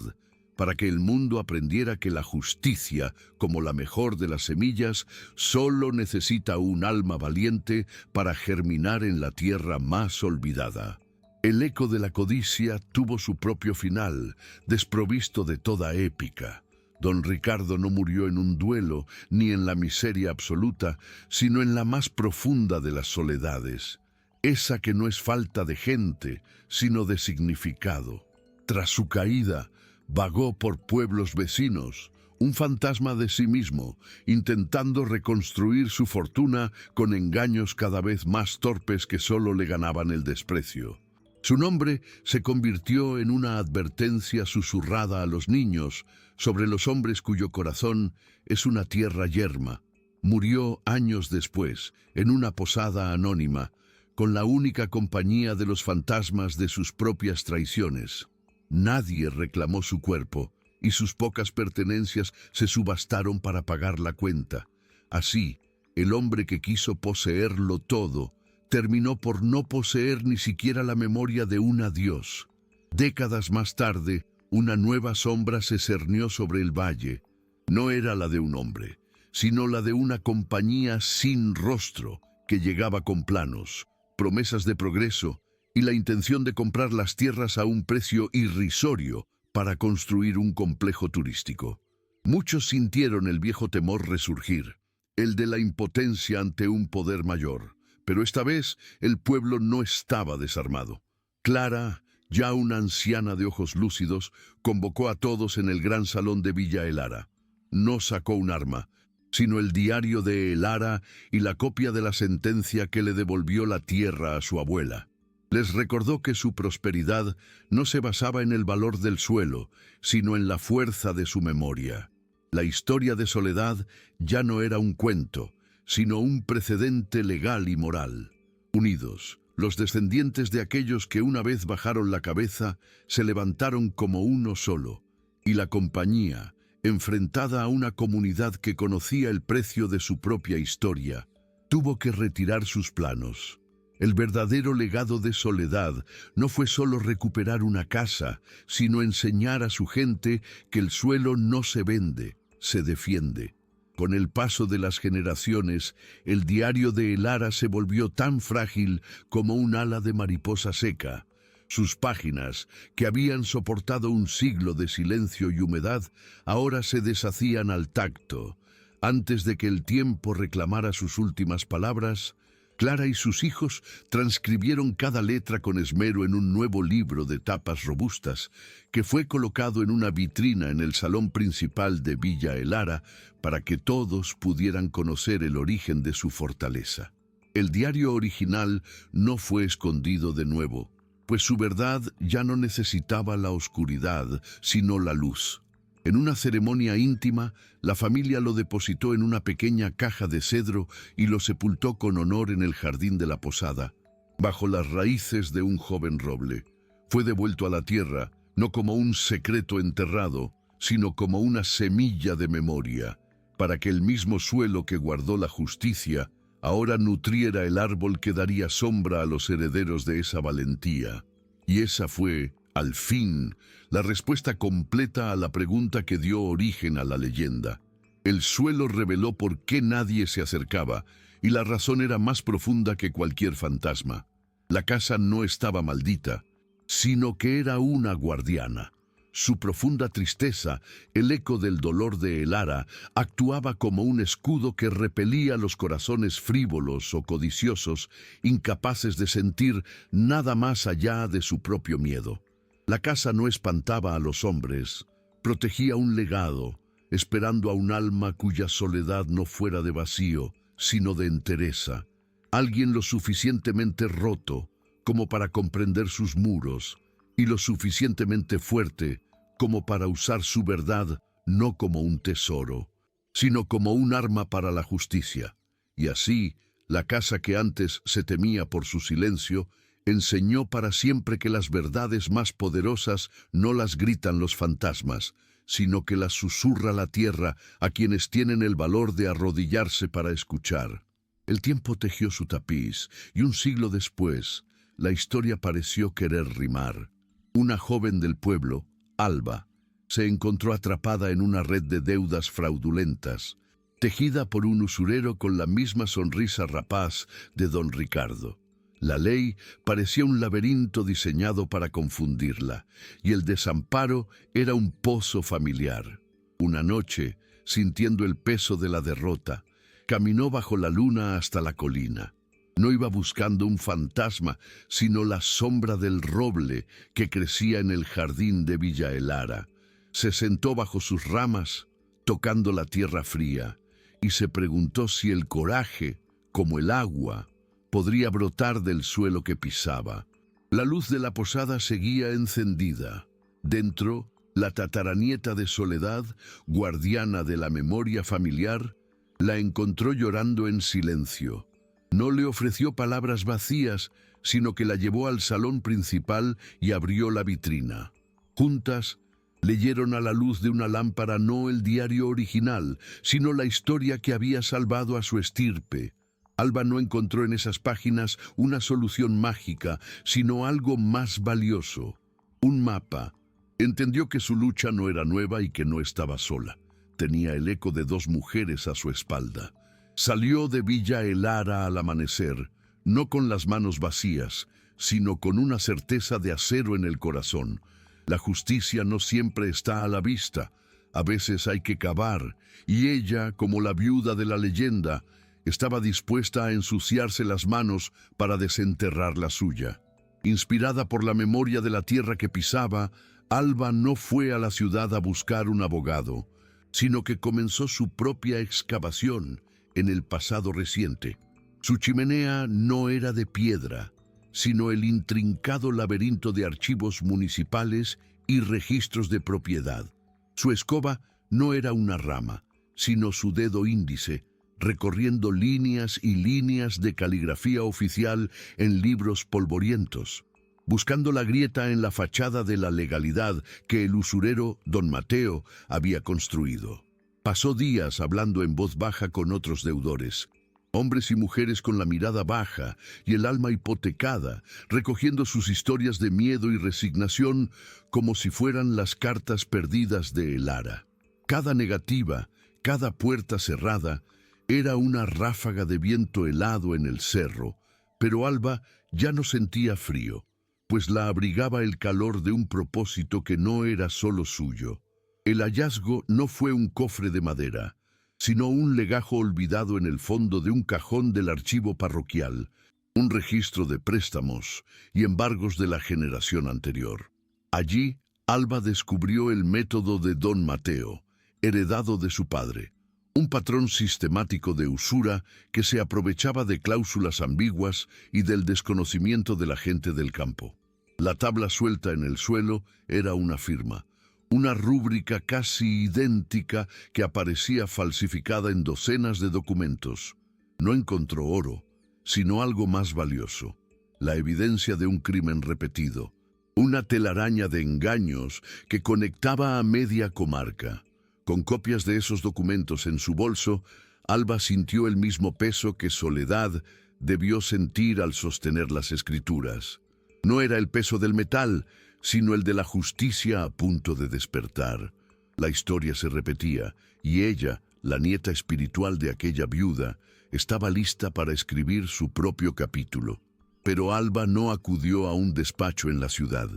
para que el mundo aprendiera que la justicia, como la mejor de las semillas, solo necesita un alma valiente para germinar en la tierra más olvidada. El eco de la codicia tuvo su propio final, desprovisto de toda épica. Don Ricardo no murió en un duelo ni en la miseria absoluta, sino en la más profunda de las soledades, esa que no es falta de gente, sino de significado. Tras su caída, vagó por pueblos vecinos, un fantasma de sí mismo, intentando reconstruir su fortuna con engaños cada vez más torpes que solo le ganaban el desprecio. Su nombre se convirtió en una advertencia susurrada a los niños sobre los hombres cuyo corazón es una tierra yerma, Murió años después, en una posada anónima, con la única compañía de los fantasmas de sus propias traiciones. Nadie reclamó su cuerpo, y sus pocas pertenencias se subastaron para pagar la cuenta. Así, el hombre que quiso poseerlo todo, terminó por no poseer ni siquiera la memoria de un adiós. Décadas más tarde, una nueva sombra se cernió sobre el valle. No era la de un hombre, sino la de una compañía sin rostro que llegaba con planos, promesas de progreso y la intención de comprar las tierras a un precio irrisorio para construir un complejo turístico. Muchos sintieron el viejo temor resurgir, el de la impotencia ante un poder mayor, pero esta vez el pueblo no estaba desarmado. Clara, ya una anciana de ojos lúcidos, convocó a todos en el gran salón de Villa Elara. No sacó un arma, sino el diario de Elara y la copia de la sentencia que le devolvió la tierra a su abuela. Les recordó que su prosperidad no se basaba en el valor del suelo, sino en la fuerza de su memoria. La historia de Soledad ya no era un cuento, sino un precedente legal y moral. Unidos, los descendientes de aquellos que una vez bajaron la cabeza se levantaron como uno solo, y la compañía, enfrentada a una comunidad que conocía el precio de su propia historia, tuvo que retirar sus planos. El verdadero legado de Soledad no fue solo recuperar una casa, sino enseñar a su gente que el suelo no se vende, se defiende. Con el paso de las generaciones, el diario de Elara se volvió tan frágil como un ala de mariposa seca. Sus páginas, que habían soportado un siglo de silencio y humedad, ahora se deshacían al tacto. Antes de que el tiempo reclamara sus últimas palabras, Clara y sus hijos transcribieron cada letra con esmero en un nuevo libro de tapas robustas, que fue colocado en una vitrina en el salón principal de Villa Elara para que todos pudieran conocer el origen de su fortaleza. El diario original no fue escondido de nuevo, pues su verdad ya no necesitaba la oscuridad, sino la luz. En una ceremonia íntima, la familia lo depositó en una pequeña caja de cedro y lo sepultó con honor en el jardín de la posada, bajo las raíces de un joven roble. Fue devuelto a la tierra, no como un secreto enterrado, sino como una semilla de memoria, para que el mismo suelo que guardó la justicia ahora nutriera el árbol que daría sombra a los herederos de esa valentía. Y esa fue, al fin, la respuesta completa a la pregunta que dio origen a la leyenda. El suelo reveló por qué nadie se acercaba, y la razón era más profunda que cualquier fantasma. La casa no estaba maldita, sino que era una guardiana. Su profunda tristeza, el eco del dolor de Elara, actuaba como un escudo que repelía los corazones frívolos o codiciosos, incapaces de sentir nada más allá de su propio miedo. La casa no espantaba a los hombres, protegía un legado, esperando a un alma cuya soledad no fuera de vacío, sino de entereza. Alguien lo suficientemente roto como para comprender sus muros, y lo suficientemente fuerte como para usar su verdad no como un tesoro, sino como un arma para la justicia. Y así, la casa que antes se temía por su silencio, enseñó para siempre que las verdades más poderosas no las gritan los fantasmas, sino que las susurra la tierra a quienes tienen el valor de arrodillarse para escuchar. El tiempo tejió su tapiz, y un siglo después, la historia pareció querer rimar. Una joven del pueblo, Alba, se encontró atrapada en una red de deudas fraudulentas, tejida por un usurero con la misma sonrisa rapaz de don Ricardo. La ley parecía un laberinto diseñado para confundirla, y el desamparo era un pozo familiar. Una noche, sintiendo el peso de la derrota, caminó bajo la luna hasta la colina. No iba buscando un fantasma, sino la sombra del roble que crecía en el jardín de Villa Elara. Se sentó bajo sus ramas, tocando la tierra fría, y se preguntó si el coraje, como el agua, podría brotar del suelo que pisaba. La luz de la posada seguía encendida. Dentro, la tataranieta de Soledad, guardiana de la memoria familiar, La encontró llorando en silencio. No le ofreció palabras vacías, sino que la llevó al salón principal y abrió la vitrina. Juntas, leyeron a la luz de una lámpara no el diario original, sino la historia que había salvado a su estirpe. Alba no encontró en esas páginas una solución mágica, sino algo más valioso, un mapa. Entendió que su lucha no era nueva y que no estaba sola. Tenía el eco de 2 mujeres a su espalda. Salió de Villa Elara al amanecer, no con las manos vacías, sino con una certeza de acero en el corazón. La justicia no siempre está a la vista, a veces hay que cavar, y ella, como la viuda de la leyenda, estaba dispuesta a ensuciarse las manos para desenterrar la suya. Inspirada por la memoria de la tierra que pisaba, Alba no fue a la ciudad a buscar un abogado, sino que comenzó su propia excavación en el pasado reciente. Su chimenea no era de piedra, sino el intrincado laberinto de archivos municipales y registros de propiedad. Su escoba no era una rama, sino su dedo índice, recorriendo líneas y líneas de caligrafía oficial en libros polvorientos, buscando la grieta en la fachada de la legalidad que el usurero don Mateo había construido. Pasó días hablando en voz baja con otros deudores, hombres y mujeres con la mirada baja y el alma hipotecada, recogiendo sus historias de miedo y resignación como si fueran las cartas perdidas de Elara. Cada negativa, cada puerta cerrada, era una ráfaga de viento helado en el cerro, pero Alba ya no sentía frío, pues la abrigaba el calor de un propósito que no era solo suyo. El hallazgo no fue un cofre de madera, sino un legajo olvidado en el fondo de un cajón del archivo parroquial, un registro de préstamos y embargos de la generación anterior. Allí, Alba descubrió el método de don Mateo, heredado de su padre, un patrón sistemático de usura que se aprovechaba de cláusulas ambiguas y del desconocimiento de la gente del campo. La tabla suelta en el suelo era una firma, una rúbrica casi idéntica que aparecía falsificada en docenas de documentos. No encontró oro, sino algo más valioso, la evidencia de un crimen repetido, una telaraña de engaños que conectaba a media comarca. Con copias de esos documentos en su bolso, Alba sintió el mismo peso que Soledad debió sentir al sostener las escrituras. No era el peso del metal, sino el de la justicia a punto de despertar. La historia se repetía, y ella, la nieta espiritual de aquella viuda, estaba lista para escribir su propio capítulo. Pero Alba no acudió a un despacho en la ciudad,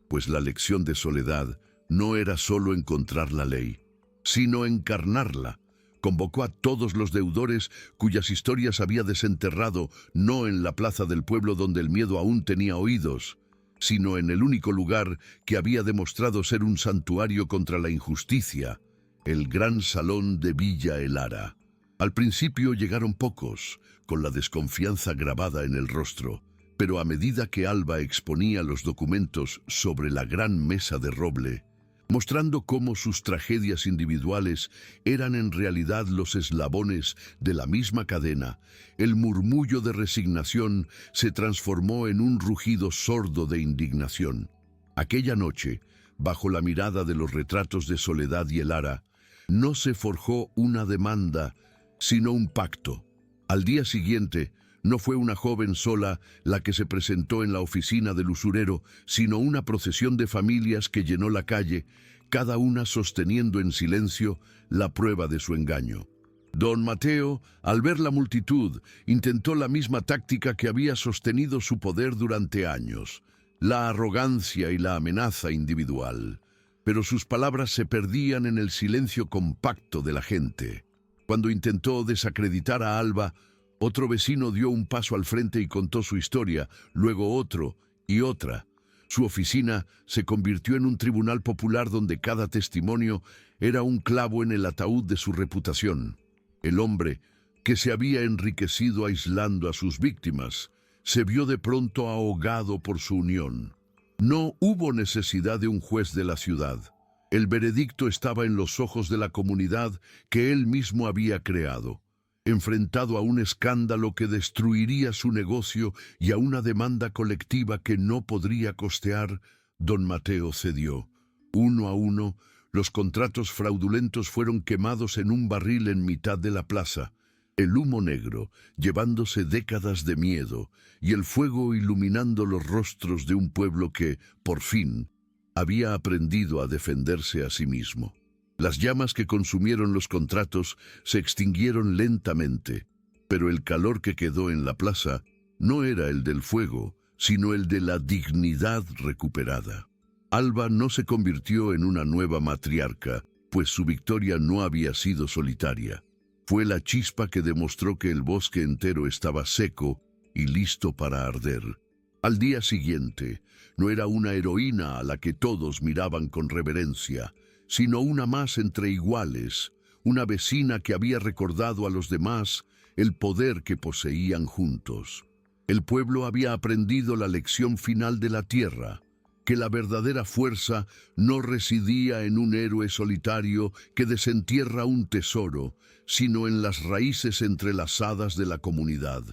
pues la lección de Soledad no era solo encontrar la ley, sino encarnarla. Convocó a todos los deudores cuyas historias había desenterrado, no en la plaza del pueblo donde el miedo aún tenía oídos, sino en el único lugar que había demostrado ser un santuario contra la injusticia, el gran salón de Villa Elara. Al principio llegaron pocos, con la desconfianza grabada en el rostro, pero a medida que Alba exponía los documentos sobre la gran mesa de roble, mostrando cómo sus tragedias individuales eran en realidad los eslabones de la misma cadena, el murmullo de resignación se transformó en un rugido sordo de indignación. Aquella noche, bajo la mirada de los retratos de Soledad y Elara, no se forjó una demanda, sino un pacto. Al día siguiente, no fue una joven sola la que se presentó en la oficina del usurero, sino una procesión de familias que llenó la calle, cada una sosteniendo en silencio la prueba de su engaño. Don Mateo, al ver la multitud, intentó la misma táctica que había sostenido su poder durante años, la arrogancia y la amenaza individual. Pero sus palabras se perdían en el silencio compacto de la gente. Cuando intentó desacreditar a Alba, otro vecino dio un paso al frente y contó su historia, luego otro y otra. Su oficina se convirtió en un tribunal popular donde cada testimonio era un clavo en el ataúd de su reputación. El hombre, que se había enriquecido aislando a sus víctimas, se vio de pronto ahogado por su unión. No hubo necesidad de un juez de la ciudad. El veredicto estaba en los ojos de la comunidad que él mismo había creado. enfrentado a un escándalo que destruiría su negocio y a una demanda colectiva que no podría costear, don Mateo cedió. Uno a uno, los contratos fraudulentos fueron quemados en un barril en mitad de la plaza. El humo negro, llevándose décadas de miedo, y el fuego iluminando los rostros de un pueblo que, por fin, había aprendido a defenderse a sí mismo. Las llamas que consumieron los contratos se extinguieron lentamente, pero el calor que quedó en la plaza no era el del fuego, sino el de la dignidad recuperada. Alba no se convirtió en una nueva matriarca, pues su victoria no había sido solitaria. Fue la chispa que demostró que el bosque entero estaba seco y listo para arder. Al día siguiente, no era una heroína a la que todos miraban con reverencia, sino una más entre iguales, una vecina que había recordado a los demás el poder que poseían juntos. El pueblo había aprendido la lección final de la tierra, que la verdadera fuerza no residía en un héroe solitario que desentierra un tesoro, sino en las raíces entrelazadas de la comunidad.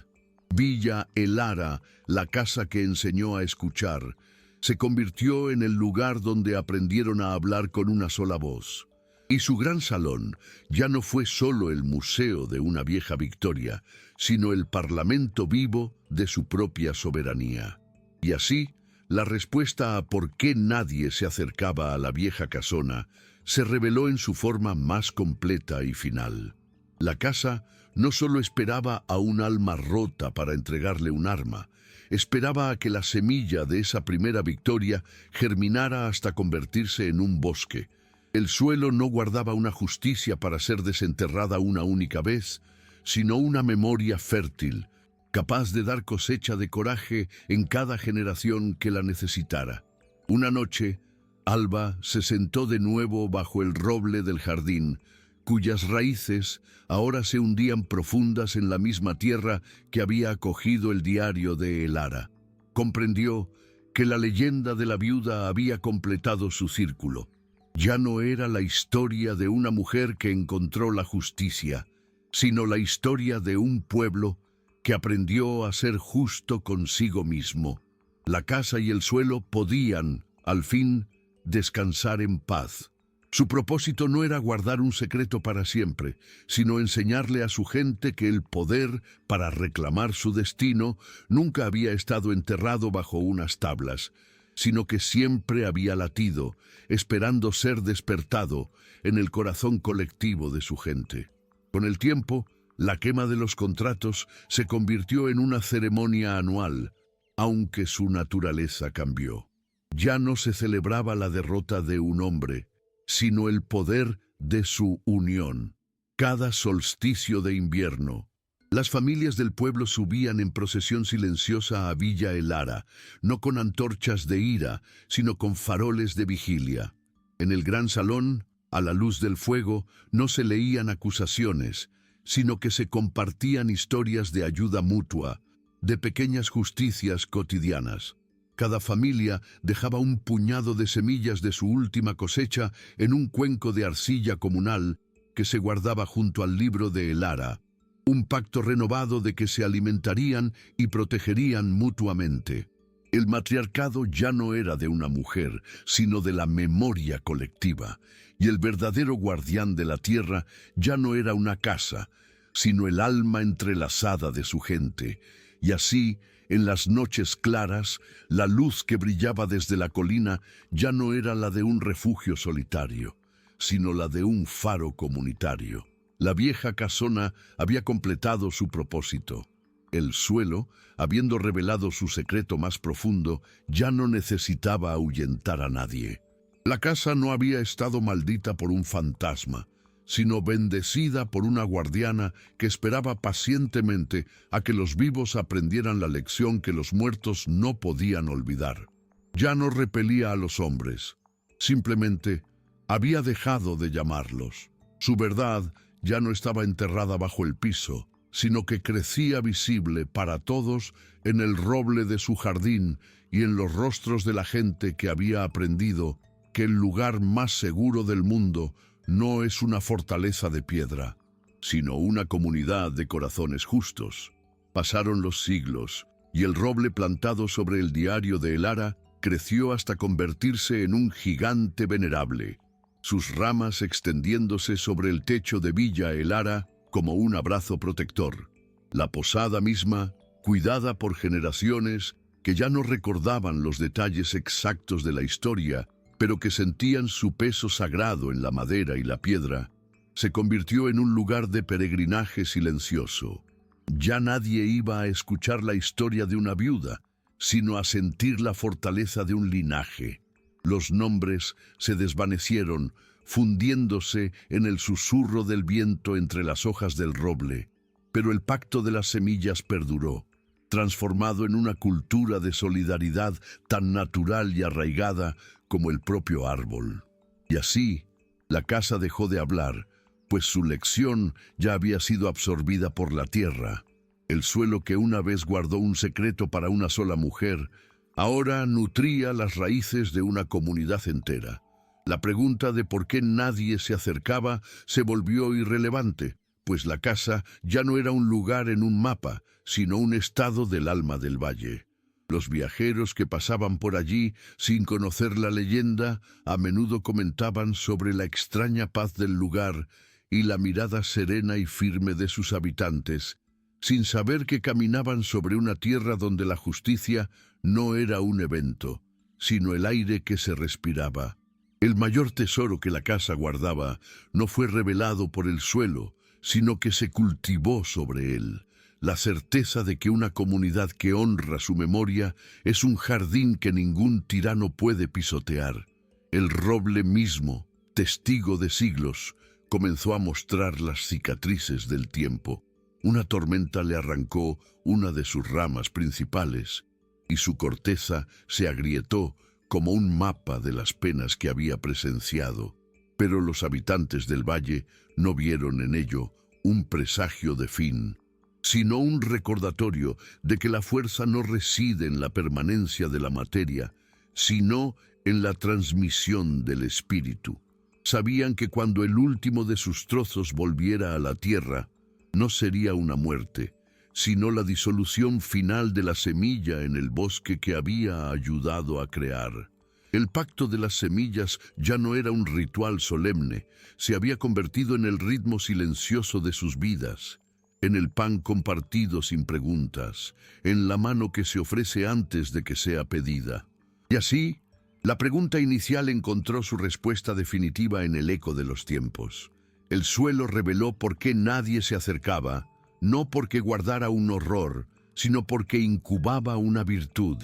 Villa El Ara, la casa que enseñó a escuchar, se convirtió en el lugar donde aprendieron a hablar con una sola voz. Y su gran salón ya no fue solo el museo de una vieja victoria, sino el parlamento vivo de su propia soberanía. Y así, la respuesta a por qué nadie se acercaba a la vieja casona se reveló en su forma más completa y final. La casa no solo esperaba a un alma rota para entregarle un arma, esperaba a que la semilla de esa primera victoria germinara hasta convertirse en un bosque. El suelo no guardaba una justicia para ser desenterrada una única vez, sino una memoria fértil, capaz de dar cosecha de coraje en cada generación que la necesitara. Una noche, Alba se sentó de nuevo bajo el roble del jardín, cuyas raíces ahora se hundían profundas en la misma tierra que había acogido el diario de El Ara. Comprendió que la leyenda de la viuda había completado su círculo. Ya no era la historia de una mujer que encontró la justicia, sino la historia de un pueblo que aprendió a ser justo consigo mismo. La casa y el suelo podían, al fin, descansar en paz. Su propósito no era guardar un secreto para siempre, sino enseñarle a su gente que el poder para reclamar su destino nunca había estado enterrado bajo unas tablas, sino que siempre había latido, esperando ser despertado en el corazón colectivo de su gente. Con el tiempo, la quema de los contratos se convirtió en una ceremonia anual, aunque su naturaleza cambió. Ya no se celebraba la derrota de un hombre, sino el poder de su unión. Cada solsticio de invierno, las familias del pueblo subían en procesión silenciosa a Villa El Ara, no con antorchas de ira, sino con faroles de vigilia. En el gran salón, a la luz del fuego, no se leían acusaciones, sino que se compartían historias de ayuda mutua, de pequeñas justicias cotidianas. Cada familia dejaba un puñado de semillas de su última cosecha en un cuenco de arcilla comunal que se guardaba junto al libro de El Ara, un pacto renovado de que se alimentarían y protegerían mutuamente. El matriarcado ya no era de una mujer, sino de la memoria colectiva, y el verdadero guardián de la tierra ya no era una casa, sino el alma entrelazada de su gente. Y así, en las noches claras, la luz que brillaba desde la colina ya no era la de un refugio solitario, sino la de un faro comunitario. La vieja casona había completado su propósito. El suelo, habiendo revelado su secreto más profundo, ya no necesitaba ahuyentar a nadie. La casa no había estado maldita por un fantasma, sino bendecida por una guardiana que esperaba pacientemente a que los vivos aprendieran la lección que los muertos no podían olvidar. Ya no repelía a los hombres, simplemente había dejado de llamarlos. Su verdad ya no estaba enterrada bajo el piso, sino que crecía visible para todos en el roble de su jardín y en los rostros de la gente que había aprendido que el lugar más seguro del mundo no es una fortaleza de piedra, sino una comunidad de corazones justos. Pasaron los siglos, y el roble plantado sobre el diario de Elara creció hasta convertirse en un gigante venerable, sus ramas extendiéndose sobre el techo de Villa Elara como un abrazo protector. La posada misma, cuidada por generaciones que ya no recordaban los detalles exactos de la historia, pero que sentían su peso sagrado en la madera y la piedra, se convirtió en un lugar de peregrinaje silencioso. Ya nadie iba a escuchar la historia de una viuda, sino a sentir la fortaleza de un linaje. Los nombres se desvanecieron, fundiéndose en el susurro del viento entre las hojas del roble, pero el pacto de las semillas perduró, transformado en una cultura de solidaridad tan natural y arraigada como el propio árbol. Y así, la casa dejó de hablar, pues su lección ya había sido absorbida por la tierra. El suelo que una vez guardó un secreto para una sola mujer, ahora nutría las raíces de una comunidad entera. La pregunta de por qué nadie se acercaba se volvió irrelevante, pues la casa ya no era un lugar en un mapa, sino un estado del alma del valle. Los viajeros que pasaban por allí sin conocer la leyenda a menudo comentaban sobre la extraña paz del lugar y la mirada serena y firme de sus habitantes, sin saber que caminaban sobre una tierra donde la justicia no era un evento, sino el aire que se respiraba. El mayor tesoro que la casa guardaba no fue revelado por el suelo, sino que se cultivó sobre él. La certeza de que una comunidad que honra su memoria es un jardín que ningún tirano puede pisotear. El roble mismo, testigo de siglos, comenzó a mostrar las cicatrices del tiempo. Una tormenta le arrancó una de sus ramas principales, y su corteza se agrietó como un mapa de las penas que había presenciado. Pero los habitantes del valle no vieron en ello un presagio de fin, sino un recordatorio de que la fuerza no reside en la permanencia de la materia, sino en la transmisión del espíritu. Sabían que cuando el último de sus trozos volviera a la tierra, no sería una muerte, sino la disolución final de la semilla en el bosque que había ayudado a crear. El pacto de las semillas ya no era un ritual solemne, se había convertido en el ritmo silencioso de sus vidas, en el pan compartido sin preguntas, en la mano que se ofrece antes de que sea pedida. Y así, la pregunta inicial encontró su respuesta definitiva en el eco de los tiempos. El suelo reveló por qué nadie se acercaba, no porque guardara un horror, sino porque incubaba una virtud.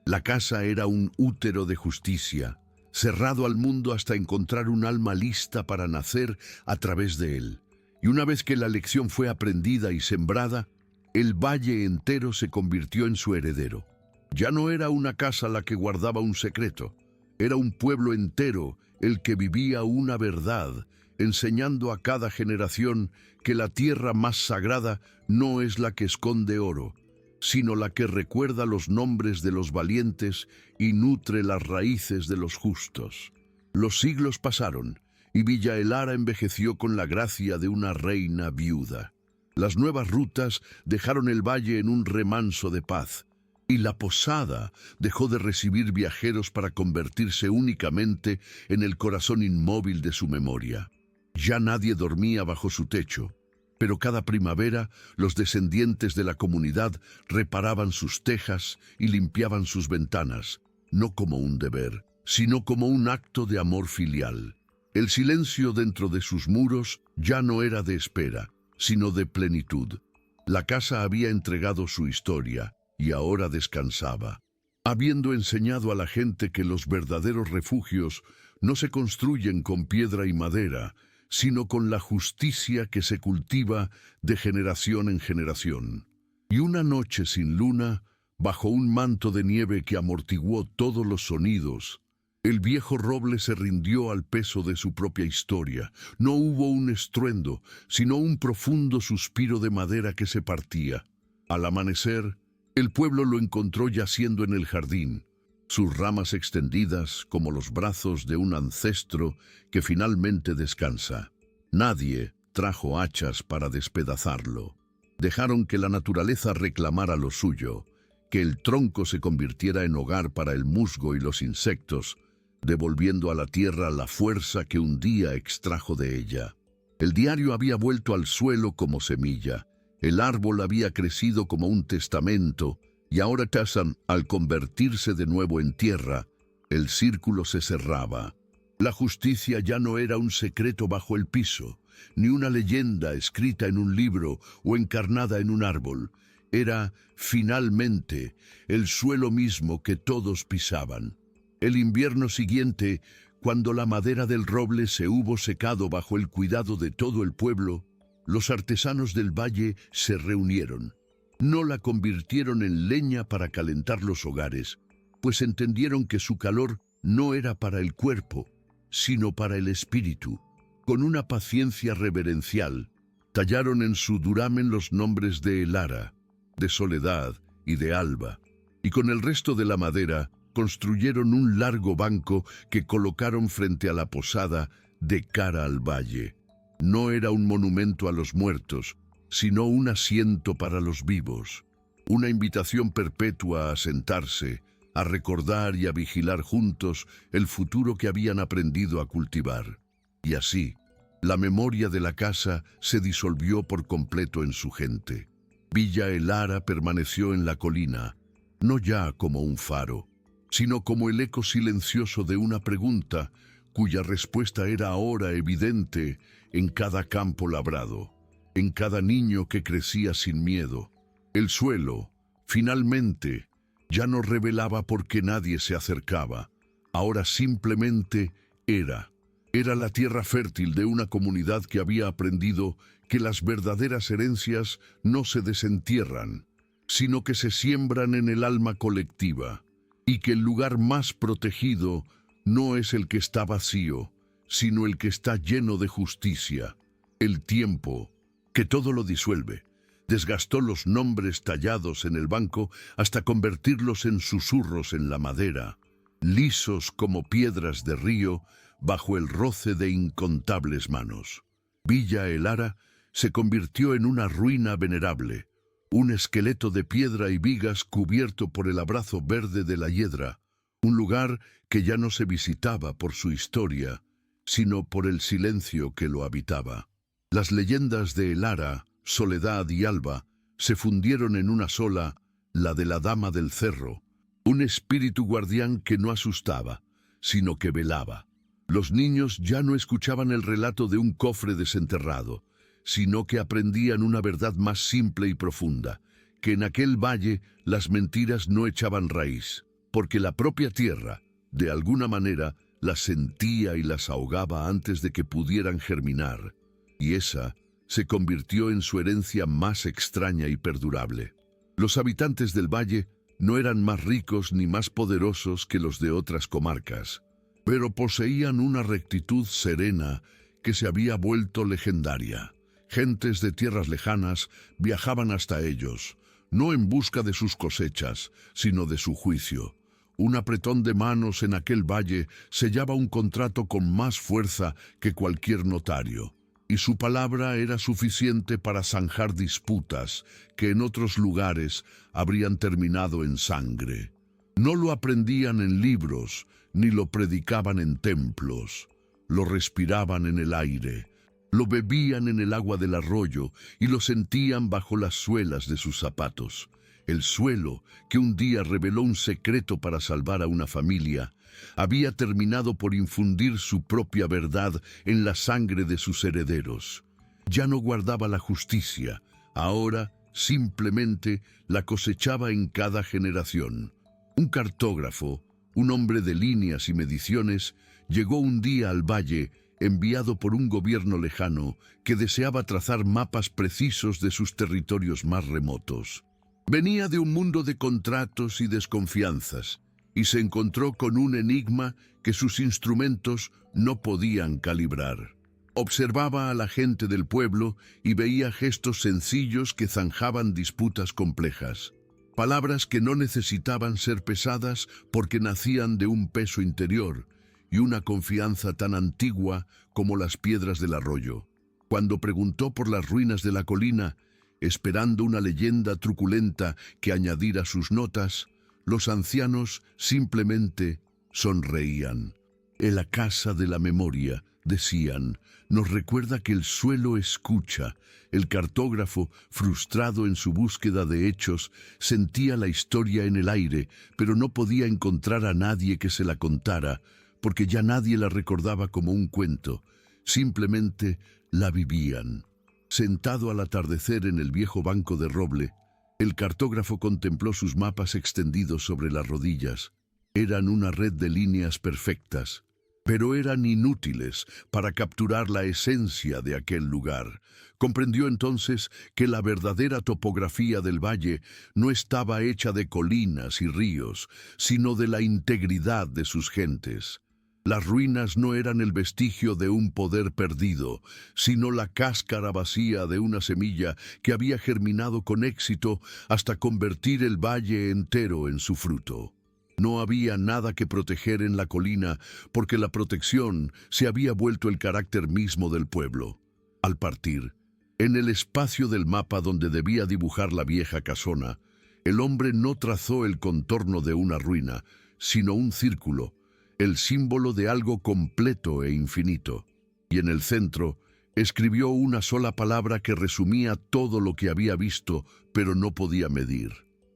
La casa era un útero de justicia, cerrado al mundo hasta encontrar un alma lista para nacer a través de él. Y una vez que la lección fue aprendida y sembrada, el valle entero se convirtió en su heredero. Ya no era una casa la que guardaba un secreto, era un pueblo entero el que vivía una verdad, enseñando a cada generación que la tierra más sagrada no es la que esconde oro, sino la que recuerda los nombres de los valientes y nutre las raíces de los justos. Los siglos pasaron, y Villa Elara envejeció con la gracia de una reina viuda. Las nuevas rutas dejaron el valle en un remanso de paz, y la posada dejó de recibir viajeros para convertirse únicamente en el corazón inmóvil de su memoria. Ya nadie dormía bajo su techo, pero cada primavera los descendientes de la comunidad reparaban sus tejas y limpiaban sus ventanas, no como un deber, sino como un acto de amor filial. El silencio dentro de sus muros ya no era de espera, sino de plenitud. La casa había entregado su historia y ahora descansaba, habiendo enseñado a la gente que los verdaderos refugios no se construyen con piedra y madera, sino con la justicia que se cultiva de generación en generación. Y una noche sin luna, bajo un manto de nieve que amortiguó todos los sonidos, el viejo roble se rindió al peso de su propia historia. No hubo un estruendo, sino un profundo suspiro de madera que se partía. Al amanecer, el pueblo lo encontró yaciendo en el jardín, sus ramas extendidas como los brazos de un ancestro que finalmente descansa. Nadie, trajo hachas para despedazarlo. Dejaron que la naturaleza reclamara lo suyo, que el tronco se convirtiera en hogar para el musgo y los insectos, devolviendo a la tierra la fuerza que un día extrajo de ella. El diario había vuelto al suelo como semilla, el árbol había crecido como un testamento, y ahora Tarzán, al convertirse de nuevo en tierra, el círculo se cerraba. La justicia ya no era un secreto bajo el piso, ni una leyenda escrita en un libro o encarnada en un árbol. Era, finalmente, el suelo mismo que todos pisaban. El invierno siguiente, cuando la madera del roble se hubo secado bajo el cuidado de todo el pueblo, los artesanos del valle se reunieron. No la convirtieron en leña para calentar los hogares, pues entendieron que su calor no era para el cuerpo, sino para el espíritu. Con una paciencia reverencial, tallaron en su duramen los nombres de Elara, de Soledad y de Alba, y con el resto de la madera construyeron un largo banco que colocaron frente a la posada de cara al valle. No era un monumento a los muertos, sino un asiento para los vivos, una invitación perpetua a sentarse, a recordar y a vigilar juntos el futuro que habían aprendido a cultivar. Y así, la memoria de la casa se disolvió por completo en su gente. Villa Elara permaneció en la colina, no ya como un faro, sino como el eco silencioso de una pregunta cuya respuesta era ahora evidente en cada campo labrado, en cada niño que crecía sin miedo. El suelo, finalmente, ya no revelaba por qué nadie se acercaba. Ahora simplemente era. Era la tierra fértil de una comunidad que había aprendido que las verdaderas herencias no se desentierran, sino que se siembran en el alma colectiva, y que el lugar más protegido no es el que está vacío, sino el que está lleno de justicia. El tiempo, que todo lo disuelve, desgastó los nombres tallados en el banco hasta convertirlos en susurros en la madera, lisos como piedras de río bajo el roce de incontables manos. Villa Elara se convirtió en una ruina venerable, un esqueleto de piedra y vigas cubierto por el abrazo verde de la hiedra, un lugar que ya no se visitaba por su historia, sino por el silencio que lo habitaba. Las leyendas de Elara, Soledad y Alba se fundieron en una sola, la de la Dama del Cerro, un espíritu guardián que no asustaba, sino que velaba. Los niños ya no escuchaban el relato de un cofre desenterrado, sino que aprendían una verdad más simple y profunda, que en aquel valle las mentiras no echaban raíz, porque la propia tierra, de alguna manera, las sentía y las ahogaba antes de que pudieran germinar, y esa se convirtió en su herencia más extraña y perdurable. Los habitantes del valle no eran más ricos ni más poderosos que los de otras comarcas, pero poseían una rectitud serena que se había vuelto legendaria. Gentes de tierras lejanas viajaban hasta ellos, no en busca de sus cosechas, sino de su juicio. Un apretón de manos en aquel valle sellaba un contrato con más fuerza que cualquier notario, y su palabra era suficiente para zanjar disputas que en otros lugares habrían terminado en sangre. No lo aprendían en libros, ni lo predicaban en templos. Lo respiraban en el aire, lo bebían en el agua del arroyo y lo sentían bajo las suelas de sus zapatos. El suelo, que un día reveló un secreto para salvar a una familia, había terminado por infundir su propia verdad en la sangre de sus herederos. Ya no guardaba la justicia, ahora simplemente la cosechaba en cada generación. Un cartógrafo, un hombre de líneas y mediciones, llegó un día al valle enviado por un gobierno lejano que deseaba trazar mapas precisos de sus territorios más remotos. Venía de un mundo de contratos y desconfianzas, y se encontró con un enigma que sus instrumentos no podían calibrar. Observaba a la gente del pueblo y veía gestos sencillos que zanjaban disputas complejas. Palabras que no necesitaban ser pesadas porque nacían de un peso interior y una confianza tan antigua como las piedras del arroyo. Cuando preguntó por las ruinas de la colina, esperando una leyenda truculenta que añadiera sus notas, los ancianos simplemente sonreían. En la casa de la memoria, decían, nos recuerda que el suelo escucha. El cartógrafo, frustrado en su búsqueda de hechos, sentía la historia en el aire, pero no podía encontrar a nadie que se la contara, porque ya nadie la recordaba como un cuento. Simplemente la vivían. Sentado al atardecer en el viejo banco de roble, el cartógrafo contempló sus mapas extendidos sobre las rodillas. Eran una red de líneas perfectas, pero eran inútiles para capturar la esencia de aquel lugar. Comprendió entonces que la verdadera topografía del valle no estaba hecha de colinas y ríos, sino de la integridad de sus gentes. Las ruinas no eran el vestigio de un poder perdido, sino la cáscara vacía de una semilla que había germinado con éxito hasta convertir el valle entero en su fruto. No había nada que proteger en la colina, porque la protección se había vuelto el carácter mismo del pueblo. Al partir, en el espacio del mapa donde debía dibujar la vieja casona, el hombre no trazó el contorno de una ruina, sino un círculo, el símbolo de algo completo e infinito. Y en el centro, escribió una sola palabra que resumía todo lo que había visto, pero no podía medir: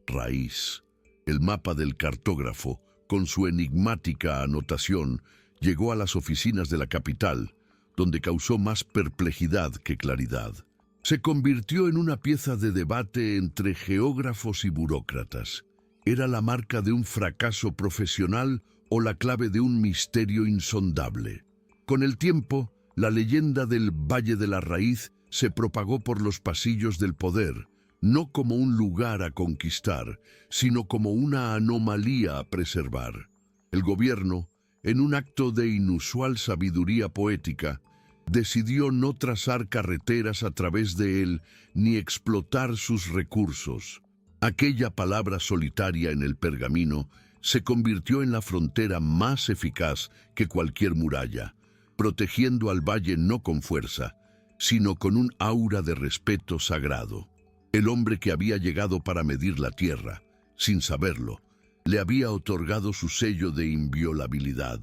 raíz. El mapa del cartógrafo, con su enigmática anotación, llegó a las oficinas de la capital, donde causó más perplejidad que claridad. Se convirtió en una pieza de debate entre geógrafos y burócratas. ¿Era la marca de un fracaso profesional o la clave de un misterio insondable? Con el tiempo, la leyenda del Valle de la Raíz se propagó por los pasillos del poder, no como un lugar a conquistar, sino como una anomalía a preservar. El gobierno, en un acto de inusual sabiduría poética, decidió no trazar carreteras a través de él ni explotar sus recursos. Aquella palabra solitaria en el pergamino se convirtió en la frontera más eficaz que cualquier muralla, protegiendo al valle no con fuerza, sino con un aura de respeto sagrado. El hombre que había llegado para medir la tierra, sin saberlo, le había otorgado su sello de inviolabilidad.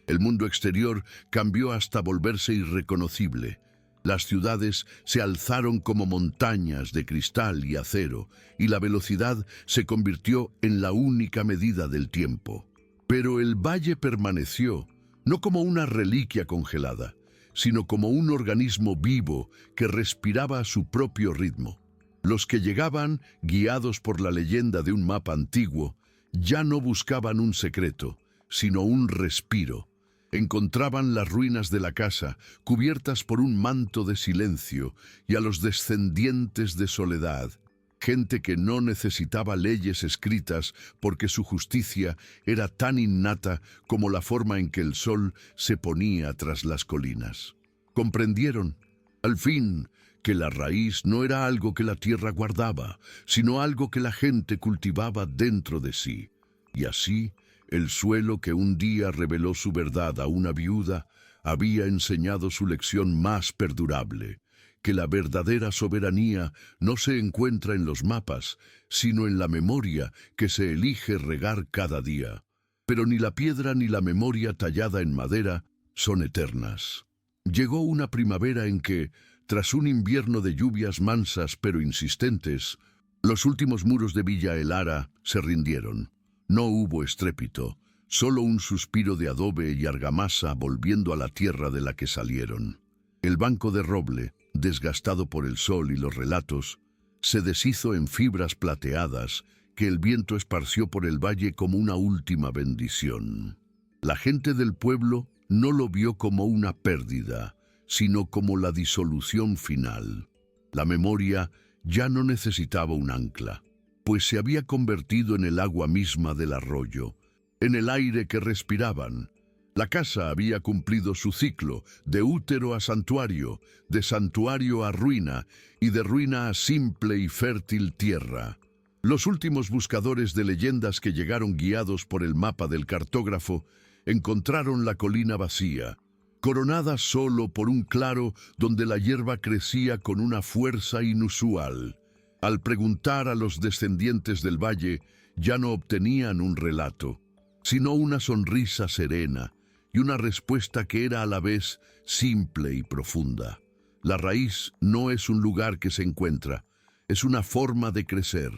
El mundo exterior cambió hasta volverse irreconocible. Las ciudades se alzaron como montañas de cristal y acero, y la velocidad se convirtió en la única medida del tiempo. Pero el valle permaneció, no como una reliquia congelada, sino como un organismo vivo que respiraba a su propio ritmo. Los que llegaban, guiados por la leyenda de un mapa antiguo, ya no buscaban un secreto, sino un respiro. Encontraban las ruinas de la casa, cubiertas por un manto de silencio, y a los descendientes de soledad, gente que no necesitaba leyes escritas porque su justicia era tan innata como la forma en que el sol se ponía tras las colinas. Comprendieron, al fin, que la raíz no era algo que la tierra guardaba, sino algo que la gente cultivaba dentro de sí. Y así, el suelo que un día reveló su verdad a una viuda había enseñado su lección más perdurable, que la verdadera soberanía no se encuentra en los mapas, sino en la memoria que se elige regar cada día. Pero ni la piedra ni la memoria tallada en madera son eternas. Llegó una primavera en que, tras un invierno de lluvias mansas pero insistentes, los últimos muros de Villa Elara se rindieron. No hubo estrépito, solo un suspiro de adobe y argamasa volviendo a la tierra de la que salieron. El banco de roble, desgastado por el sol y los relatos, se deshizo en fibras plateadas que el viento esparció por el valle como una última bendición. La gente del pueblo no lo vio como una pérdida, sino como la disolución final. La memoria ya no necesitaba un ancla, pues se había convertido en el agua misma del arroyo, en el aire que respiraban. La casa había cumplido su ciclo, de útero a santuario, de santuario a ruina, y de ruina a simple y fértil tierra. Los últimos buscadores de leyendas que llegaron guiados por el mapa del cartógrafo encontraron la colina vacía, coronada solo por un claro donde la hierba crecía con una fuerza inusual. Al preguntar a los descendientes del valle, ya no obtenían un relato, sino una sonrisa serena y una respuesta que era a la vez simple y profunda. La raíz no es un lugar que se encuentra, es una forma de crecer.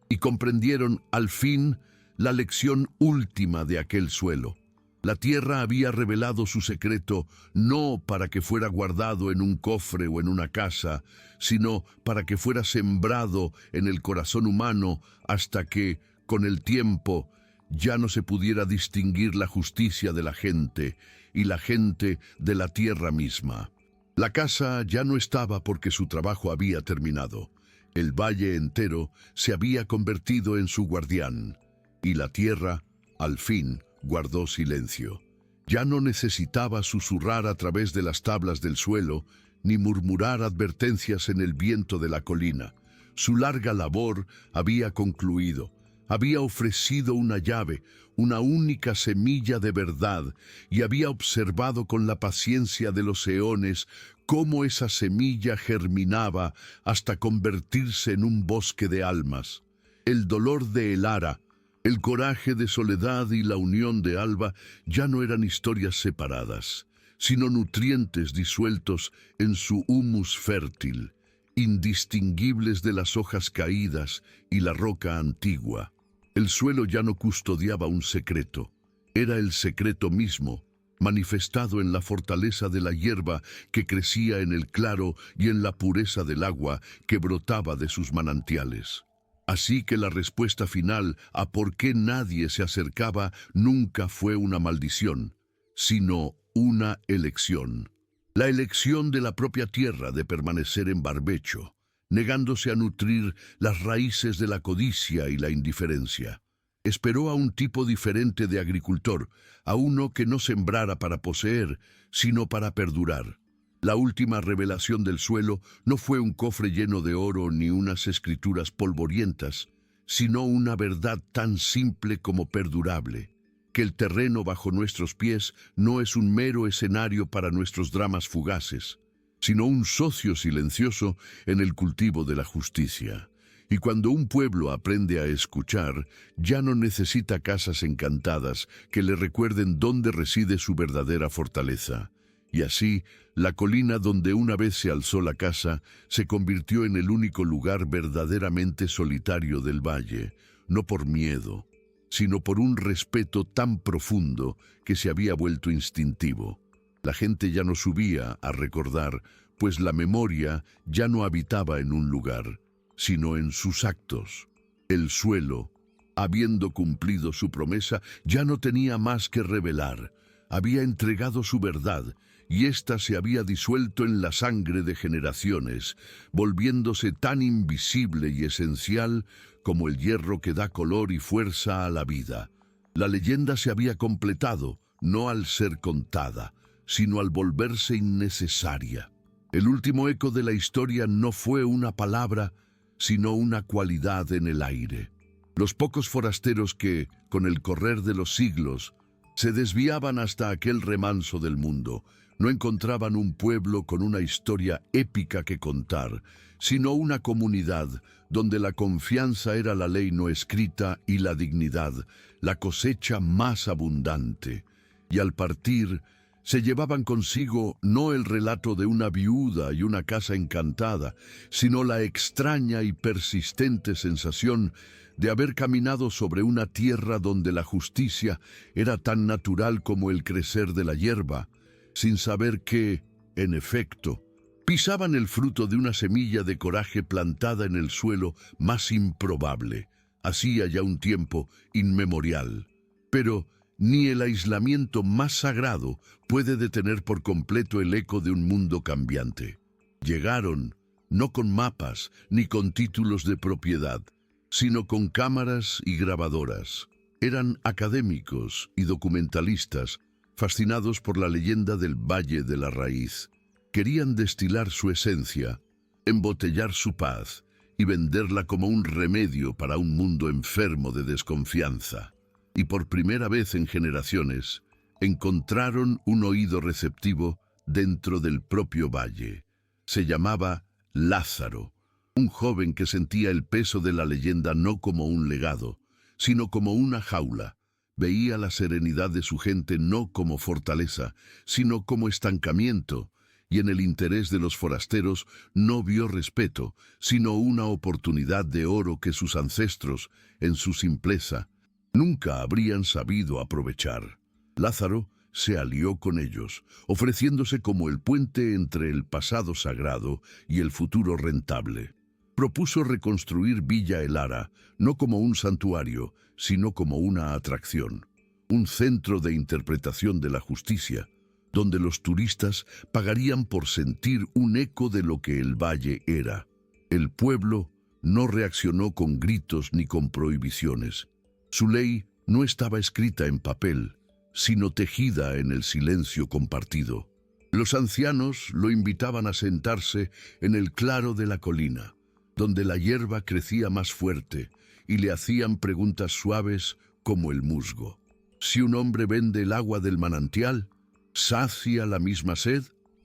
Y comprendieron al fin la lección última de aquel suelo. La tierra había revelado su secreto no para que fuera guardado en un cofre o en una casa, sino para que fuera sembrado en el corazón humano hasta que, con el tiempo, ya no se pudiera distinguir la justicia de la gente y la gente de la tierra misma. La casa ya no estaba porque su trabajo había terminado. El valle entero se había convertido en su guardián, y la tierra, al fin, guardó silencio. Ya no necesitaba susurrar a través de las tablas del suelo, ni murmurar advertencias en el viento de la colina. Su larga labor había concluido. Había ofrecido una llave, una única semilla de verdad, y había observado con la paciencia de los eones cómo esa semilla germinaba hasta convertirse en un bosque de almas. El dolor de Elara, el coraje de Soledad y la unión de Alba ya no eran historias separadas, sino nutrientes disueltos en su humus fértil, indistinguibles de las hojas caídas y la roca antigua. El suelo ya no custodiaba un secreto, era el secreto mismo, manifestado en la fortaleza de la hierba que crecía en el claro y en la pureza del agua que brotaba de sus manantiales. Así que la respuesta final a por qué nadie se acercaba nunca fue una maldición, sino una elección. La elección de la propia tierra de permanecer en barbecho, negándose a nutrir las raíces de la codicia y la indiferencia. Esperó a un tipo diferente de agricultor, a uno que no sembrara para poseer, sino para perdurar. La última revelación del suelo no fue un cofre lleno de oro ni unas escrituras polvorientas, sino una verdad tan simple como perdurable, que el terreno bajo nuestros pies no es un mero escenario para nuestros dramas fugaces, sino un socio silencioso en el cultivo de la justicia. Y cuando un pueblo aprende a escuchar, ya no necesita casas encantadas que le recuerden dónde reside su verdadera fortaleza. Y así, la colina donde una vez se alzó la casa se convirtió en el único lugar verdaderamente solitario del valle, no por miedo, sino por un respeto tan profundo que se había vuelto instintivo. La gente ya no subía a recordar, pues la memoria ya no habitaba en un lugar, sino en sus actos. El suelo, habiendo cumplido su promesa, ya no tenía más que revelar. Había entregado su verdad, y ésta se había disuelto en la sangre de generaciones, volviéndose tan invisible y esencial como el hierro que da color y fuerza a la vida. La leyenda se había completado, no al ser contada, sino al volverse innecesaria. El último eco de la historia no fue una palabra, sino una cualidad en el aire. Los pocos forasteros que, con el correr de los siglos, se desviaban hasta aquel remanso del mundo, no encontraban un pueblo con una historia épica que contar, sino una comunidad donde la confianza era la ley no escrita y la dignidad, la cosecha más abundante. Y al partir, se llevaban consigo no el relato de una viuda y una casa encantada, sino la extraña y persistente sensación de haber caminado sobre una tierra donde la justicia era tan natural como el crecer de la hierba, sin saber que, en efecto, pisaban el fruto de una semilla de coraje plantada en el suelo más improbable, hacía ya un tiempo inmemorial. Pero ni el aislamiento más sagrado puede detener por completo el eco de un mundo cambiante. Llegaron, no con mapas ni con títulos de propiedad, sino con cámaras y grabadoras. Eran académicos y documentalistas, fascinados por la leyenda del Valle de la Raíz. Querían destilar su esencia, embotellar su paz y venderla como un remedio para un mundo enfermo de desconfianza. Y por primera vez en generaciones, encontraron un oído receptivo dentro del propio valle. Se llamaba Lázaro, un joven que sentía el peso de la leyenda no como un legado, sino como una jaula. Veía la serenidad de su gente no como fortaleza, sino como estancamiento, y en el interés de los forasteros no vio respeto, sino una oportunidad de oro que sus ancestros, en su simpleza, nunca habrían sabido aprovechar. Lázaro se alió con ellos, ofreciéndose como el puente entre el pasado sagrado y el futuro rentable. Propuso reconstruir Villa Elara, no como un santuario, sino como una atracción, un centro de interpretación de la justicia, donde los turistas pagarían por sentir un eco de lo que el valle era. El pueblo no reaccionó con gritos ni con prohibiciones. Su ley no estaba escrita en papel, sino tejida en el silencio compartido. Los ancianos lo invitaban a sentarse en el claro de la colina, donde la hierba crecía más fuerte, y le hacían preguntas suaves como el musgo. Si un hombre vende el agua del manantial, ¿sacia la misma sed?,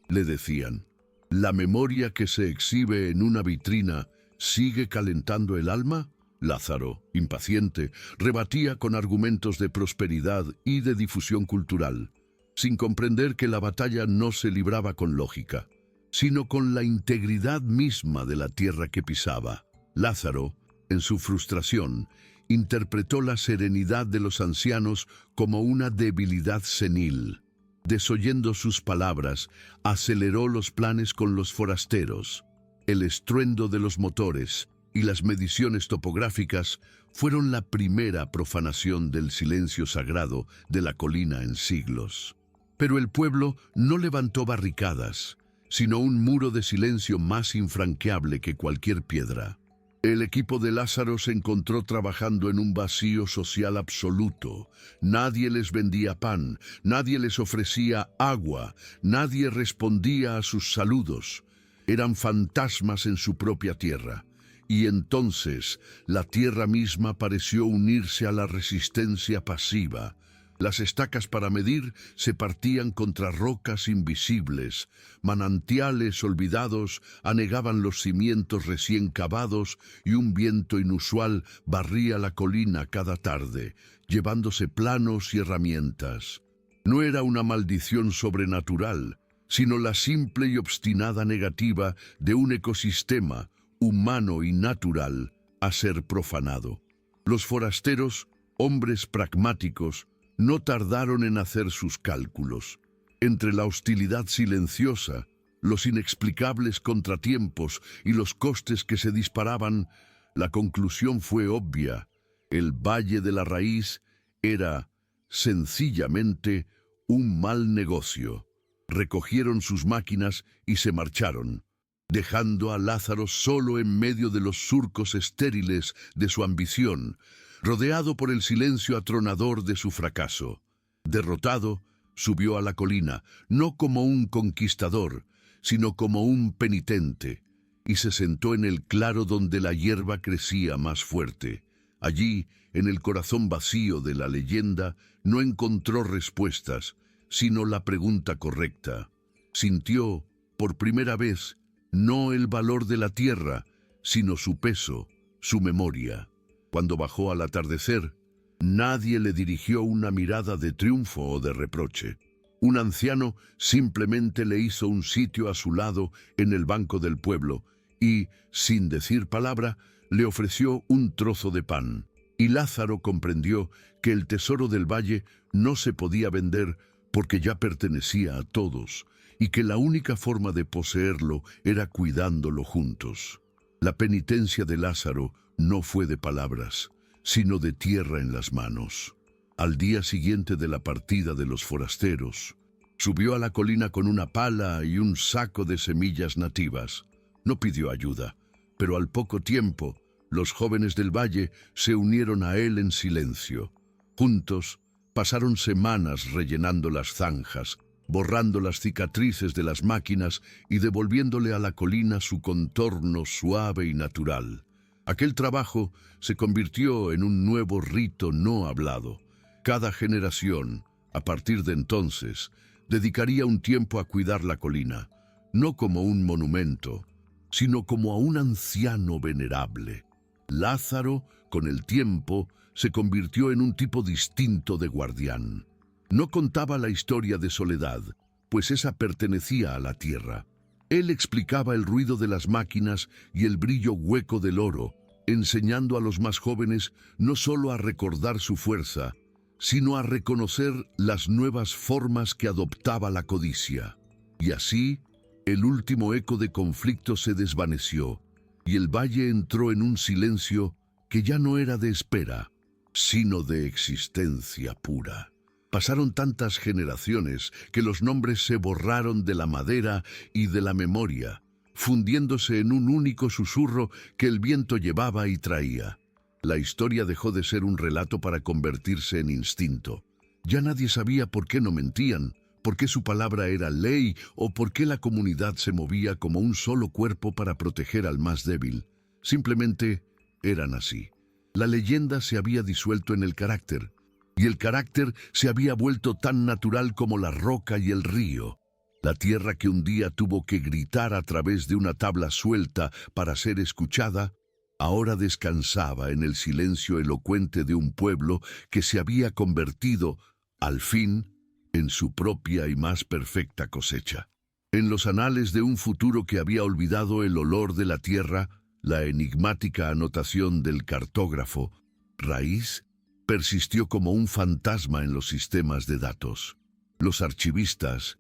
le decían. ¿La memoria que se exhibe en una vitrina sigue calentando el alma? Lázaro, impaciente, rebatía con argumentos de prosperidad y de difusión cultural, sin comprender que la batalla no se libraba con lógica, sino con la integridad misma de la tierra que pisaba. Lázaro, en su frustración, interpretó la serenidad de los ancianos como una debilidad senil. Desoyendo sus palabras, aceleró los planes con los forasteros. El estruendo de los motores y las mediciones topográficas fueron la primera profanación del silencio sagrado de la colina en siglos. Pero el pueblo no levantó barricadas, sino un muro de silencio más infranqueable que cualquier piedra. El equipo de Lázaro se encontró trabajando en un vacío social absoluto. Nadie les vendía pan, nadie les ofrecía agua, nadie respondía a sus saludos. Eran fantasmas en su propia tierra. Y entonces la tierra misma pareció unirse a la resistencia pasiva. Las estacas para medir se partían contra rocas invisibles, manantiales olvidados anegaban los cimientos recién cavados y un viento inusual barría la colina cada tarde, llevándose planos y herramientas. No era una maldición sobrenatural, sino la simple y obstinada negativa de un ecosistema humano y natural a ser profanado. Los forasteros, hombres pragmáticos, no tardaron en hacer sus cálculos. Entre la hostilidad silenciosa, los inexplicables contratiempos y los costes que se disparaban, la conclusión fue obvia. El Valle de la Raíz era, sencillamente, un mal negocio. Recogieron sus máquinas y se marcharon, dejando a Lázaro solo en medio de los surcos estériles de su ambición, rodeado por el silencio atronador de su fracaso. Derrotado, subió a la colina, no como un conquistador, sino como un penitente, y se sentó en el claro donde la hierba crecía más fuerte. Allí, en el corazón vacío de la leyenda, no encontró respuestas, sino la pregunta correcta. Sintió, por primera vez, no el valor de la tierra, sino su peso, su memoria. Cuando bajó al atardecer, nadie le dirigió una mirada de triunfo o de reproche. Un anciano simplemente le hizo un sitio a su lado en el banco del pueblo y, sin decir palabra, le ofreció un trozo de pan. Y Lázaro comprendió que el tesoro del valle no se podía vender porque ya pertenecía a todos, y que la única forma de poseerlo era cuidándolo juntos. La penitencia de Lázaro no fue de palabras, sino de tierra en las manos. Al día siguiente de la partida de los forasteros, subió a la colina con una pala y un saco de semillas nativas. No pidió ayuda, pero al poco tiempo, los jóvenes del valle se unieron a él en silencio. Juntos, pasaron semanas rellenando las zanjas, borrando las cicatrices de las máquinas y devolviéndole a la colina su contorno suave y natural. Aquel trabajo se convirtió en un nuevo rito no hablado. Cada generación, A partir de entonces, dedicaría un tiempo a cuidar la colina, no como un monumento, sino como a un anciano venerable. Lázaro, con el tiempo, se convirtió en un tipo distinto de guardián. No contaba la historia de Soledad, pues esa pertenecía a la tierra. Él explicaba el ruido de las máquinas y el brillo hueco del oro, enseñando a los más jóvenes no solo a recordar su fuerza, sino a reconocer las nuevas formas que adoptaba la codicia. Y así, el último eco de conflicto se desvaneció, y el valle entró en un silencio que ya no era de espera, sino de existencia pura. Pasaron tantas generaciones que los nombres se borraron de la madera y de la memoria, fundiéndose en un único susurro que el viento llevaba y traía. La historia dejó de ser un relato para convertirse en instinto. Ya nadie sabía por qué no mentían, por qué su palabra era ley o por qué la comunidad se movía como un solo cuerpo para proteger al más débil. Simplemente eran así. La leyenda se había disuelto en el carácter, y el carácter se había vuelto tan natural como la roca y el río. La tierra que un día tuvo que gritar a través de una tabla suelta para ser escuchada, ahora descansaba en el silencio elocuente de un pueblo que se había convertido, al fin, en su propia y más perfecta cosecha. En los anales de un futuro que había olvidado el olor de la tierra, la enigmática anotación del cartógrafo, raíz, persistió como un fantasma en los sistemas de datos. Los archivistas,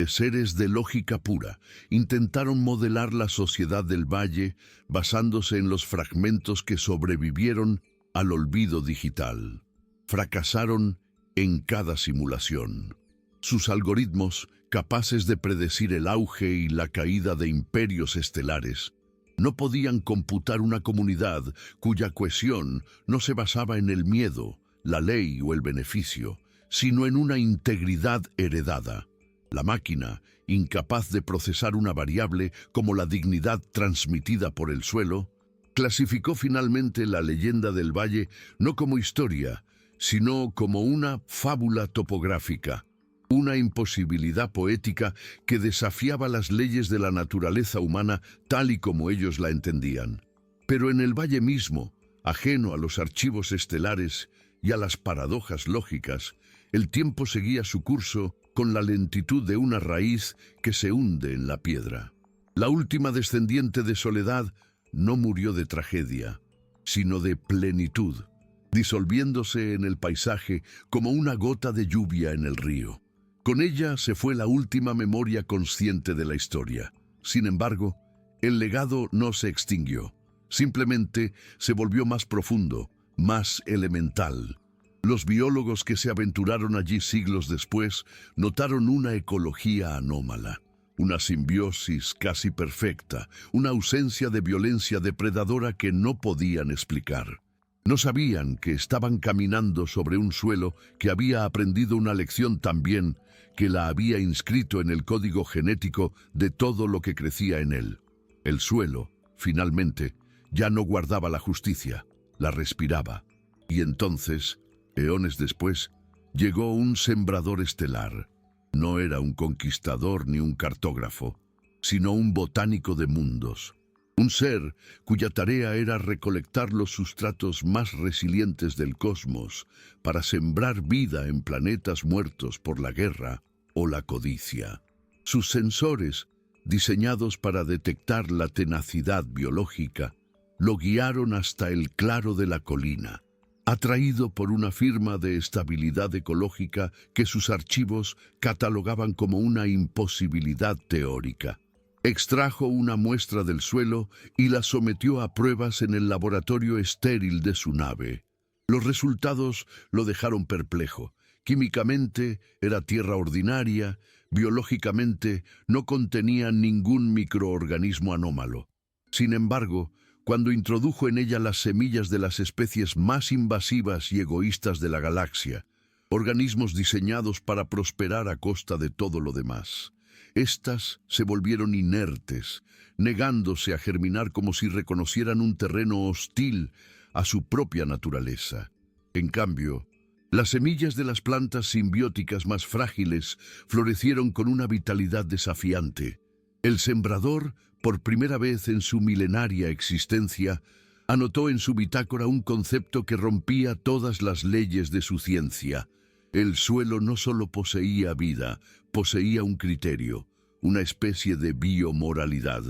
seres de lógica pura, intentaron modelar la sociedad del valle basándose en los fragmentos que sobrevivieron al olvido digital. Fracasaron en cada simulación. Sus algoritmos, capaces de predecir el auge y la caída de imperios estelares, no podían computar una comunidad cuya cohesión no se basaba en el miedo, la ley o el beneficio, sino en una integridad heredada. La máquina, incapaz de procesar una variable como la dignidad transmitida por el suelo, clasificó finalmente la leyenda del valle no como historia, sino como una fábula topográfica, una imposibilidad poética que desafiaba las leyes de la naturaleza humana tal y como ellos la entendían. Pero en el valle mismo, ajeno a los archivos estelares y a las paradojas lógicas, el tiempo seguía su curso con la lentitud de una raíz que se hunde en la piedra. La última descendiente de Soledad no murió de tragedia, sino de plenitud, disolviéndose en el paisaje como una gota de lluvia en el río. Con ella se fue la última memoria consciente de la historia. Sin embargo, el legado no se extinguió. Simplemente se volvió más profundo, más elemental. Los biólogos que se aventuraron allí siglos después notaron una ecología anómala, una simbiosis casi perfecta, una ausencia de violencia depredadora que no podían explicar. No sabían que estaban caminando sobre un suelo que había aprendido una lección tan bien que la había inscrito en el código genético de todo lo que crecía en él. El suelo, finalmente, ya no guardaba la justicia, la respiraba. Y entonces, eones después, llegó un sembrador estelar. No era un conquistador ni un cartógrafo, sino un botánico de mundos. Un ser cuya tarea era recolectar los sustratos más resilientes del cosmos para sembrar vida en planetas muertos por la guerra o la codicia. Sus sensores, diseñados para detectar la tenacidad biológica, lo guiaron hasta el claro de la colina, atraído por una firma de estabilidad ecológica que sus archivos catalogaban como una imposibilidad teórica. Extrajo una muestra del suelo y la sometió a pruebas en el laboratorio estéril de su nave. Los resultados lo dejaron perplejo. Químicamente era tierra ordinaria, biológicamente no contenía ningún microorganismo anómalo. Sin embargo, cuando introdujo en ella las semillas de las especies más invasivas y egoístas de la galaxia, organismos diseñados para prosperar a costa de todo lo demás, estas se volvieron inertes, negándose a germinar como si reconocieran un terreno hostil a su propia naturaleza. En cambio, Las semillas de las plantas simbióticas más frágiles florecieron con una vitalidad desafiante. El sembrador, por primera vez en su milenaria existencia, anotó en su bitácora un concepto que rompía todas las leyes de su ciencia. El suelo no solo poseía vida, poseía un criterio, una especie de biomoralidad.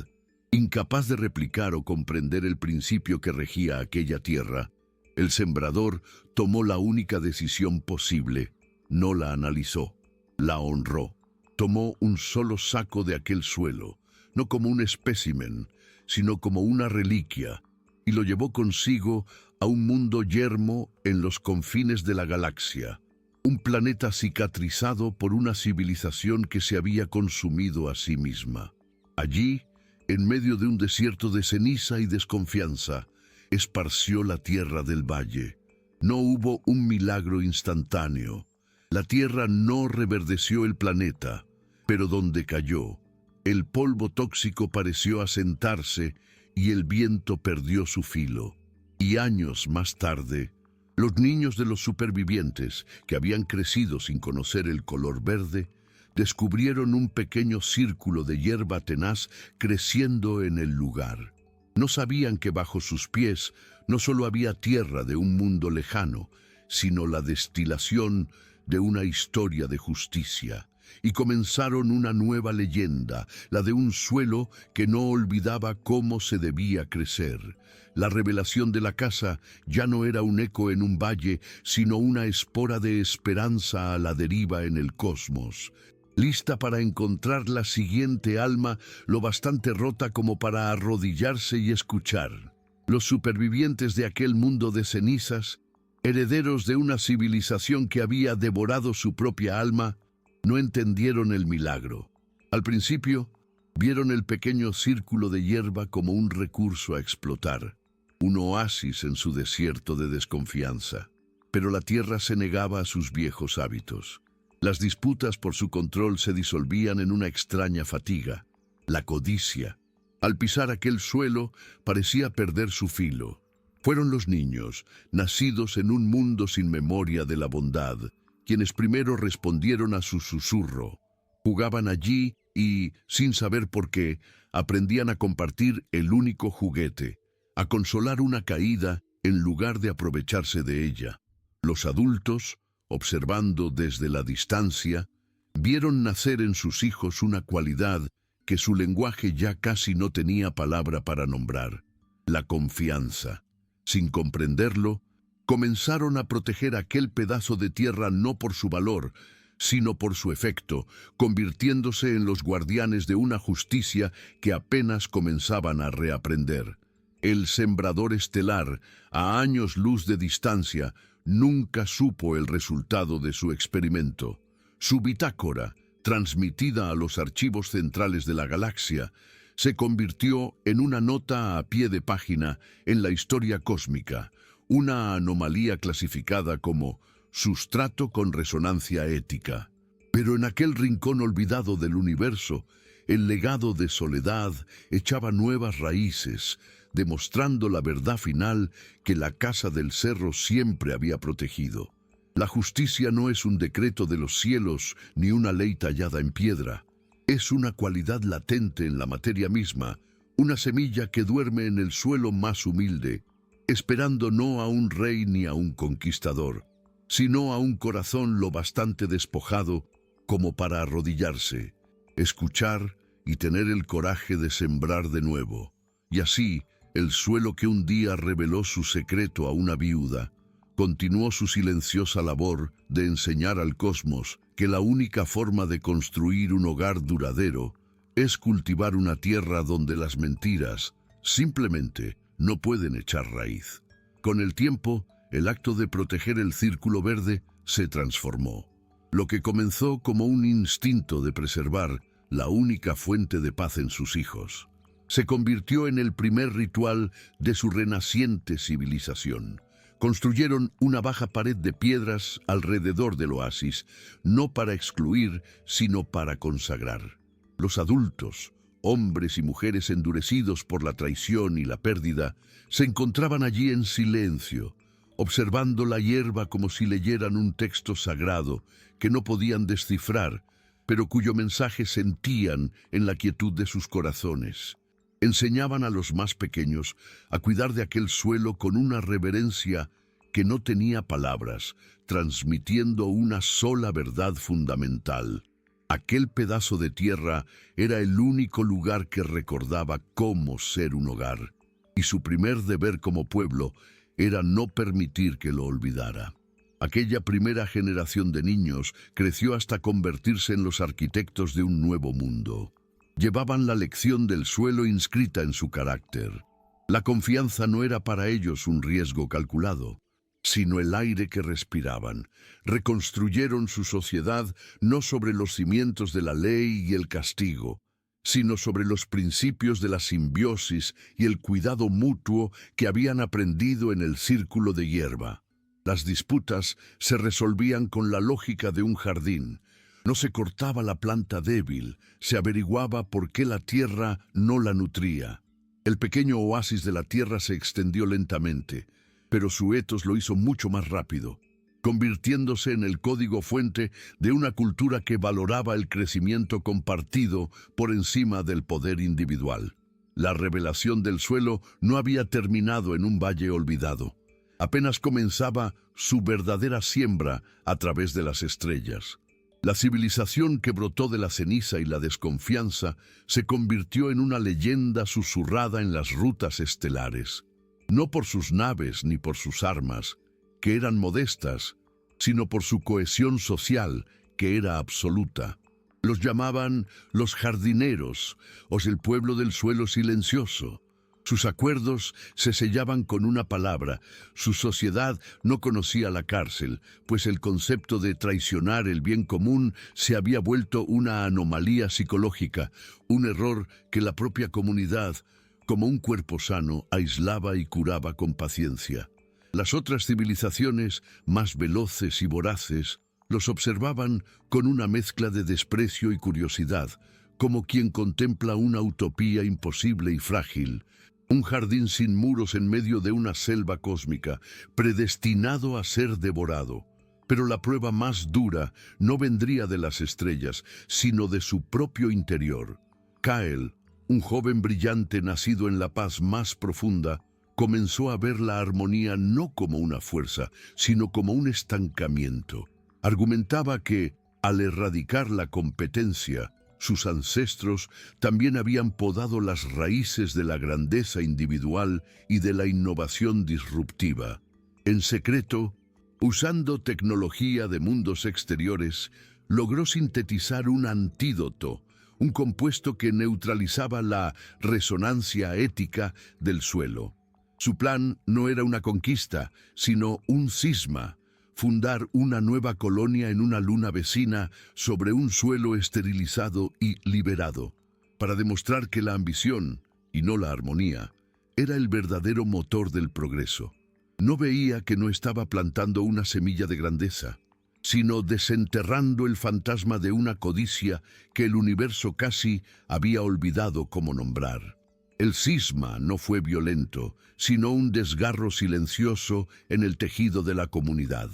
Incapaz de replicar o comprender el principio que regía aquella tierra, el sembrador tomó la única decisión posible. No la analizó, la honró. Tomó un solo saco de aquel suelo, no como un espécimen, sino como una reliquia, y lo llevó consigo a un mundo yermo en los confines de la galaxia, un planeta cicatrizado por una civilización que se había consumido a sí misma. Allí, en medio de un desierto de ceniza y desconfianza, esparció la tierra del valle. No hubo un milagro instantáneo. La tierra no reverdeció el planeta, pero donde cayó, el polvo tóxico pareció asentarse y el viento perdió su filo. Y años más tarde, los niños de los supervivientes, que habían crecido sin conocer el color verde, descubrieron un pequeño círculo de hierba tenaz creciendo en el lugar. No sabían que bajo sus pies no solo había tierra de un mundo lejano, sino la destilación de una historia de justicia. Y comenzaron una nueva leyenda, la de un suelo que no olvidaba cómo se debía crecer. La revelación de la casa ya no era un eco en un valle, sino una espora de esperanza a la deriva en el cosmos, lista para encontrar la siguiente alma lo bastante rota como para arrodillarse y escuchar. Los supervivientes de aquel mundo de cenizas, herederos de una civilización que había devorado su propia alma, no entendieron el milagro. Al principio, vieron el pequeño círculo de hierba como un recurso a explotar, un oasis en su desierto de desconfianza. Pero la tierra se negaba a sus viejos hábitos. Las disputas por su control se disolvían en una extraña fatiga, la codicia. Al pisar aquel suelo, parecía perder su filo. Fueron los niños, nacidos en un mundo sin memoria de la bondad, quienes primero respondieron a su susurro. Jugaban allí y, sin saber por qué, aprendían a compartir el único juguete, a consolar una caída en lugar de aprovecharse de ella. Los adultos, observando desde la distancia, vieron nacer en sus hijos una cualidad que su lenguaje ya casi no tenía palabra para nombrar: la confianza. Sin comprenderlo, comenzaron a proteger aquel pedazo de tierra no por su valor, sino por su efecto, convirtiéndose en los guardianes de una justicia que apenas comenzaban a reaprender. El sembrador estelar, a años luz de distancia, nunca supo el resultado de su experimento. Su bitácora, transmitida a los archivos centrales de la galaxia, se convirtió en una nota a pie de página en la historia cósmica, una anomalía clasificada como sustrato con resonancia ética. Pero en aquel rincón olvidado del universo, el legado de Soledad echaba nuevas raíces, demostrando la verdad final que la Casa del Cerro siempre había protegido. La justicia no es un decreto de los cielos ni una ley tallada en piedra. Es una cualidad latente en la materia misma, una semilla que duerme en el suelo más humilde, esperando no a un rey ni a un conquistador, sino a un corazón lo bastante despojado como para arrodillarse, escuchar y tener el coraje de sembrar de nuevo. Y así, el suelo que un día reveló su secreto a una viuda, continuó su silenciosa labor de enseñar al cosmos que la única forma de construir un hogar duradero es cultivar una tierra donde las mentiras simplemente no pueden echar raíz. Con el tiempo, el acto de proteger el círculo verde se transformó. Lo que comenzó como un instinto de preservar la única fuente de paz en sus hijos, se convirtió en el primer ritual de su renaciente civilización. Construyeron una baja pared de piedras alrededor del oasis, no para excluir, sino para consagrar. Los adultos, hombres y mujeres endurecidos por la traición y la pérdida, se encontraban allí en silencio, observando la hierba como si leyeran un texto sagrado que no podían descifrar, pero cuyo mensaje sentían en la quietud de sus corazones. Enseñaban a los más pequeños a cuidar de aquel suelo con una reverencia que no tenía palabras, transmitiendo una sola verdad fundamental. Aquel pedazo de tierra era el único lugar que recordaba cómo ser un hogar, y su primer deber como pueblo era no permitir que lo olvidara. Aquella primera generación de niños creció hasta convertirse en los arquitectos de un nuevo mundo. Llevaban la lección del suelo inscrita en su carácter. La confianza no era para ellos un riesgo calculado, sino el aire que respiraban. Reconstruyeron su sociedad no sobre los cimientos de la ley y el castigo, sino sobre los principios de la simbiosis y el cuidado mutuo que habían aprendido en el círculo de hierba. Las disputas se resolvían con la lógica de un jardín. No se cortaba la planta débil, se averiguaba por qué la tierra no la nutría. El pequeño oasis de la tierra se extendió lentamente, pero su etos lo hizo mucho más rápido, convirtiéndose en el código fuente de una cultura que valoraba el crecimiento compartido por encima del poder individual. La revelación del suelo no había terminado en un valle olvidado. Apenas comenzaba su verdadera siembra a través de las estrellas. La civilización que brotó de la ceniza y la desconfianza se convirtió en una leyenda susurrada en las rutas estelares. No por sus naves ni por sus armas, que eran modestas, sino por su cohesión social, que era absoluta. Los llamaban los jardineros, o el pueblo del suelo silencioso. Sus acuerdos se sellaban con una palabra. Su sociedad no conocía la cárcel, pues el concepto de traicionar el bien común se había vuelto una anomalía psicológica, un error que la propia comunidad, como un cuerpo sano, aislaba y curaba con paciencia. Las otras civilizaciones, más veloces y voraces, los observaban con una mezcla de desprecio y curiosidad, como quien contempla una utopía imposible y frágil, un jardín sin muros en medio de una selva cósmica, predestinado a ser devorado. Pero la prueba más dura no vendría de las estrellas, sino de su propio interior. Kael, un joven brillante nacido en la paz más profunda, comenzó a ver la armonía no como una fuerza, sino como un estancamiento. Argumentaba que, al erradicar la competencia, sus ancestros también habían podado las raíces de la grandeza individual y de la innovación disruptiva. En secreto, usando tecnología de mundos exteriores, logró sintetizar un antídoto, un compuesto que neutralizaba la resonancia ética del suelo. Su plan no era una conquista, sino un cisma, fundar una nueva colonia en una luna vecina sobre un suelo esterilizado y liberado, para demostrar que la ambición, y no la armonía, era el verdadero motor del progreso. No veía que no estaba plantando una semilla de grandeza, sino desenterrando el fantasma de una codicia que el universo casi había olvidado cómo nombrar. El cisma no fue violento, sino un desgarro silencioso en el tejido de la comunidad.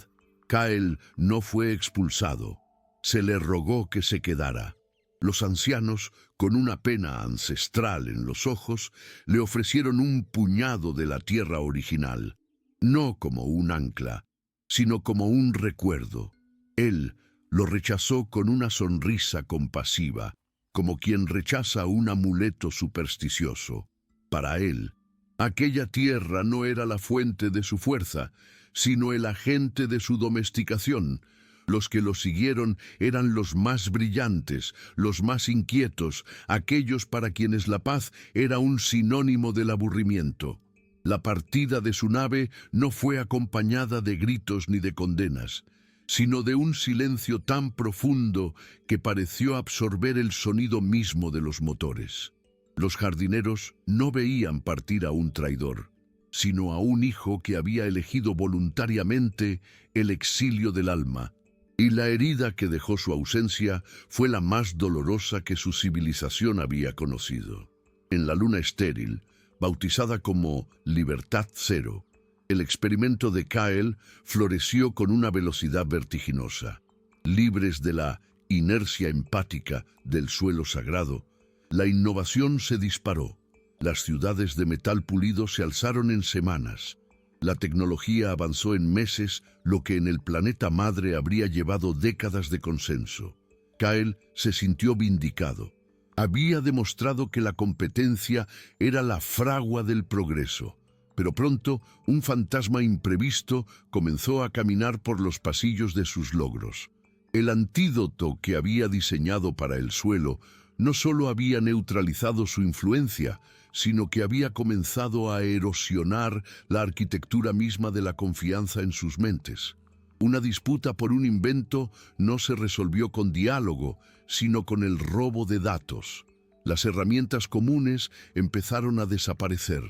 Kael no fue expulsado, se le rogó que se quedara. Los ancianos, con una pena ancestral en los ojos, le ofrecieron un puñado de la tierra original, no como un ancla, sino como un recuerdo. Él lo rechazó con una sonrisa compasiva, como quien rechaza un amuleto supersticioso. Para él, aquella tierra no era la fuente de su fuerza, sino el agente de su domesticación. Los que lo siguieron eran los más brillantes, los más inquietos, aquellos para quienes la paz era un sinónimo del aburrimiento. La partida de su nave no fue acompañada de gritos ni de condenas, sino de un silencio tan profundo que pareció absorber el sonido mismo de los motores. Los jardineros no veían partir a un traidor, sino a un hijo que había elegido voluntariamente el exilio del alma, y la herida que dejó su ausencia fue la más dolorosa que su civilización había conocido. En la luna estéril, bautizada como Libertad Cero, El experimento de Kyle floreció con una velocidad vertiginosa. Libres de la inercia empática del suelo sagrado, la innovación se disparó. Las ciudades de metal pulido se alzaron en semanas. La tecnología avanzó en meses, lo que en el planeta madre habría llevado décadas de consenso. Kyle se sintió vindicado. Había demostrado que la competencia era la fragua del progreso. Pero pronto, un fantasma imprevisto comenzó a caminar por los pasillos de sus logros. El antídoto que había diseñado para el suelo no solo había neutralizado su influencia, sino que había comenzado a erosionar la arquitectura misma de la confianza en sus mentes. Una disputa por un invento no se resolvió con diálogo, sino con el robo de datos. Las herramientas comunes empezaron a desaparecer.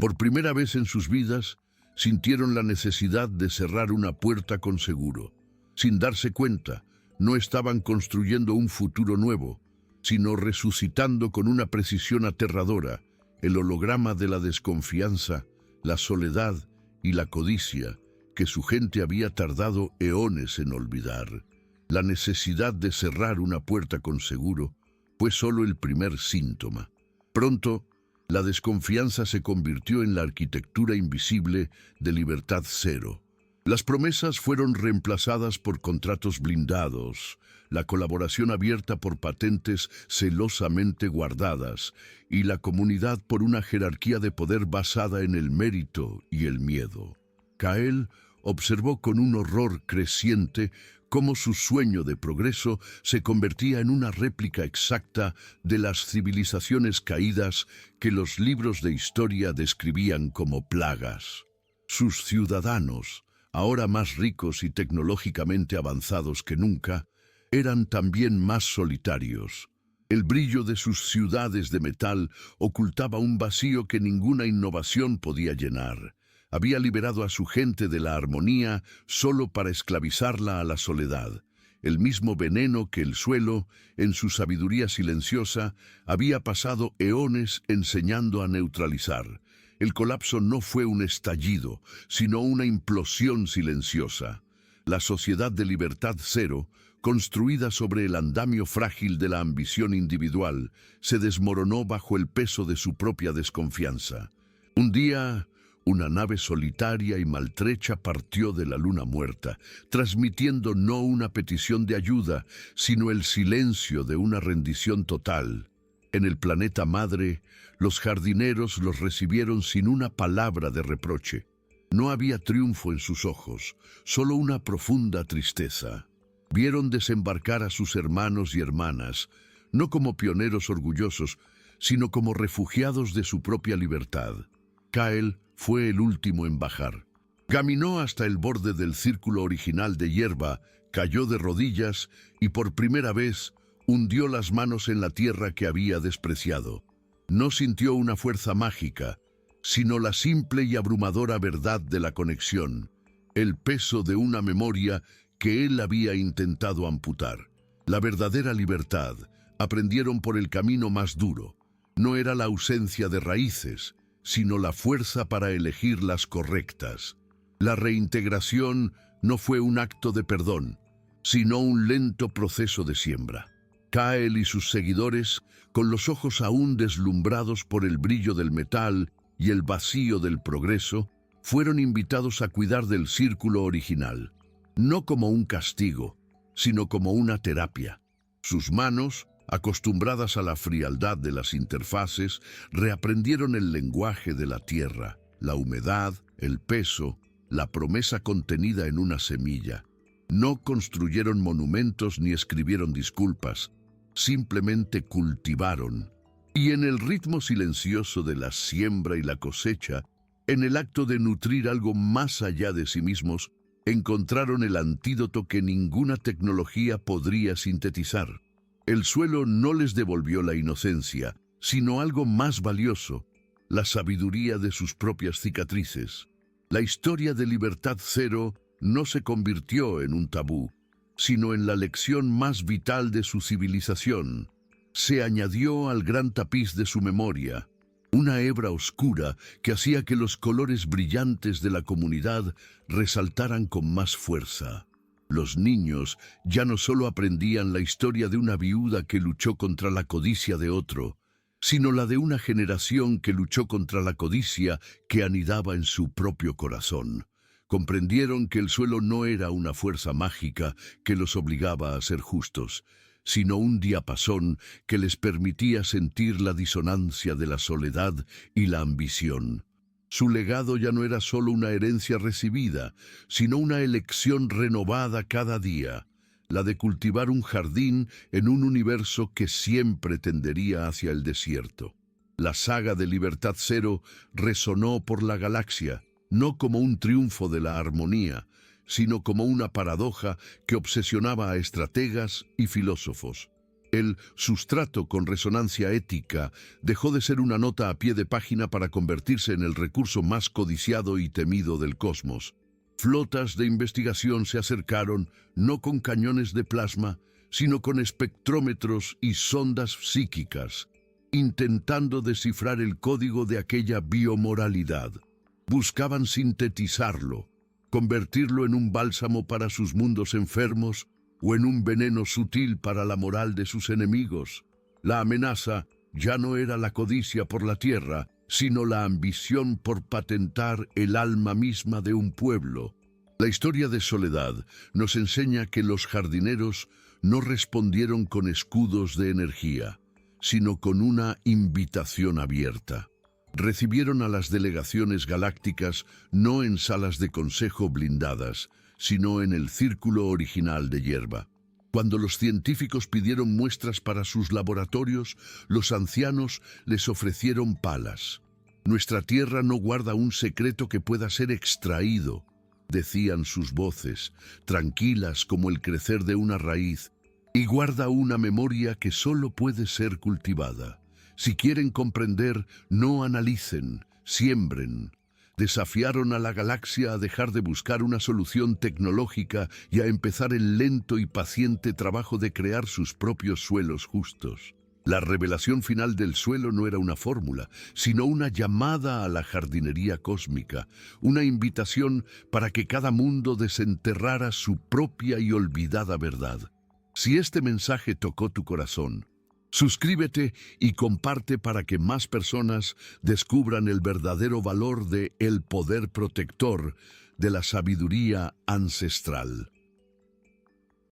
Por primera vez en sus vidas, sintieron la necesidad de cerrar una puerta con seguro. Sin darse cuenta, no estaban construyendo un futuro nuevo, sino resucitando con una precisión aterradora el holograma de la desconfianza, la soledad y la codicia que su gente había tardado eones en olvidar. La necesidad de cerrar una puerta con seguro fue solo el primer síntoma. Pronto, la desconfianza se convirtió en la arquitectura invisible de Libertad Cero. Las promesas fueron reemplazadas por contratos blindados, la colaboración abierta por patentes celosamente guardadas y la comunidad por una jerarquía de poder basada en el mérito y el miedo. Kyle observó con un horror creciente cómo su sueño de progreso se convertía en una réplica exacta de las civilizaciones caídas que los libros de historia describían como plagas. Sus ciudadanos, ahora más ricos y tecnológicamente avanzados que nunca, eran también más solitarios. El brillo de sus ciudades de metal ocultaba un vacío que ninguna innovación podía llenar. Había liberado a su gente de la armonía solo para esclavizarla a la soledad. El mismo veneno que el suelo, en su sabiduría silenciosa, había pasado eones enseñando a neutralizar. El colapso no fue un estallido, sino una implosión silenciosa. La sociedad de Libertad Cero, construida sobre el andamio frágil de la ambición individual, se desmoronó bajo el peso de su propia desconfianza. Un día, una nave solitaria y maltrecha partió de la luna muerta, transmitiendo no una petición de ayuda, sino el silencio de una rendición total. En el planeta madre, los jardineros los recibieron sin una palabra de reproche. No había triunfo en sus ojos, solo una profunda tristeza. Vieron desembarcar a sus hermanos y hermanas, no como pioneros orgullosos, sino como refugiados de su propia libertad. Kyle fue el último en bajar. Caminó hasta el borde del círculo original de hierba, cayó de rodillas y por primera vez hundió las manos en la tierra que había despreciado. No sintió una fuerza mágica, sino la simple y abrumadora verdad de la conexión, el peso de una memoria que él había intentado amputar. La verdadera libertad, aprendieron por el camino más duro, no era la ausencia de raíces, sino la fuerza para elegir las correctas. La reintegración no fue un acto de perdón, sino un lento proceso de siembra. Kyle y sus seguidores, con los ojos aún deslumbrados por el brillo del metal y el vacío del progreso, fueron invitados a cuidar del círculo original, no como un castigo, sino como una terapia. Sus manos, acostumbradas a la frialdad de las interfaces, reaprendieron el lenguaje de la tierra, la humedad, el peso, la promesa contenida en una semilla. No construyeron monumentos ni escribieron disculpas, simplemente cultivaron. Y en el ritmo silencioso de la siembra y la cosecha, en el acto de nutrir algo más allá de sí mismos, encontraron el antídoto que ninguna tecnología podría sintetizar. El suelo no les devolvió la inocencia, sino algo más valioso, la sabiduría de sus propias cicatrices. La historia de Libertad Cero no se convirtió en un tabú, sino en la lección más vital de su civilización. Se añadió al gran tapiz de su memoria, una hebra oscura que hacía que los colores brillantes de la comunidad resaltaran con más fuerza. Los niños ya no solo aprendían la historia de una viuda que luchó contra la codicia de otro, sino la de una generación que luchó contra la codicia que anidaba en su propio corazón. Comprendieron que el suelo no era una fuerza mágica que los obligaba a ser justos, sino un diapasón que les permitía sentir la disonancia de la soledad y la ambición. Su legado ya no era solo una herencia recibida, sino una elección renovada cada día, la de cultivar un jardín en un universo que siempre tendería hacia el desierto. La saga de Libertad Cero resonó por la galaxia, no como un triunfo de la armonía, sino como una paradoja que obsesionaba a estrategas y filósofos. El sustrato con resonancia ética dejó de ser una nota a pie de página para convertirse en el recurso más codiciado y temido del cosmos. Flotas de investigación se acercaron, no con cañones de plasma, sino con espectrómetros y sondas psíquicas, intentando descifrar el código de aquella biomoralidad. Buscaban sintetizarlo, convertirlo en un bálsamo para sus mundos enfermos o en un veneno sutil para la moral de sus enemigos. La amenaza ya no era la codicia por la tierra, sino la ambición por patentar el alma misma de un pueblo. La historia de Soledad nos enseña que los jardineros no respondieron con escudos de energía, sino con una invitación abierta. Recibieron a las delegaciones galácticas no en salas de consejo blindadas, sino en el círculo original de hierba. Cuando los científicos pidieron muestras para sus laboratorios, los ancianos les ofrecieron palas. «Nuestra tierra no guarda un secreto que pueda ser extraído», decían sus voces, tranquilas como el crecer de una raíz, «y guarda una memoria que solo puede ser cultivada. Si quieren comprender, no analicen, siembren». Desafiaron a la galaxia a dejar de buscar una solución tecnológica y a empezar el lento y paciente trabajo de crear sus propios suelos justos. La revelación final del suelo no era una fórmula, sino una llamada a la jardinería cósmica, una invitación para que cada mundo desenterrara su propia y olvidada verdad. Si este mensaje tocó tu corazón, suscríbete y comparte para que más personas descubran el verdadero valor de el poder protector de la sabiduría ancestral.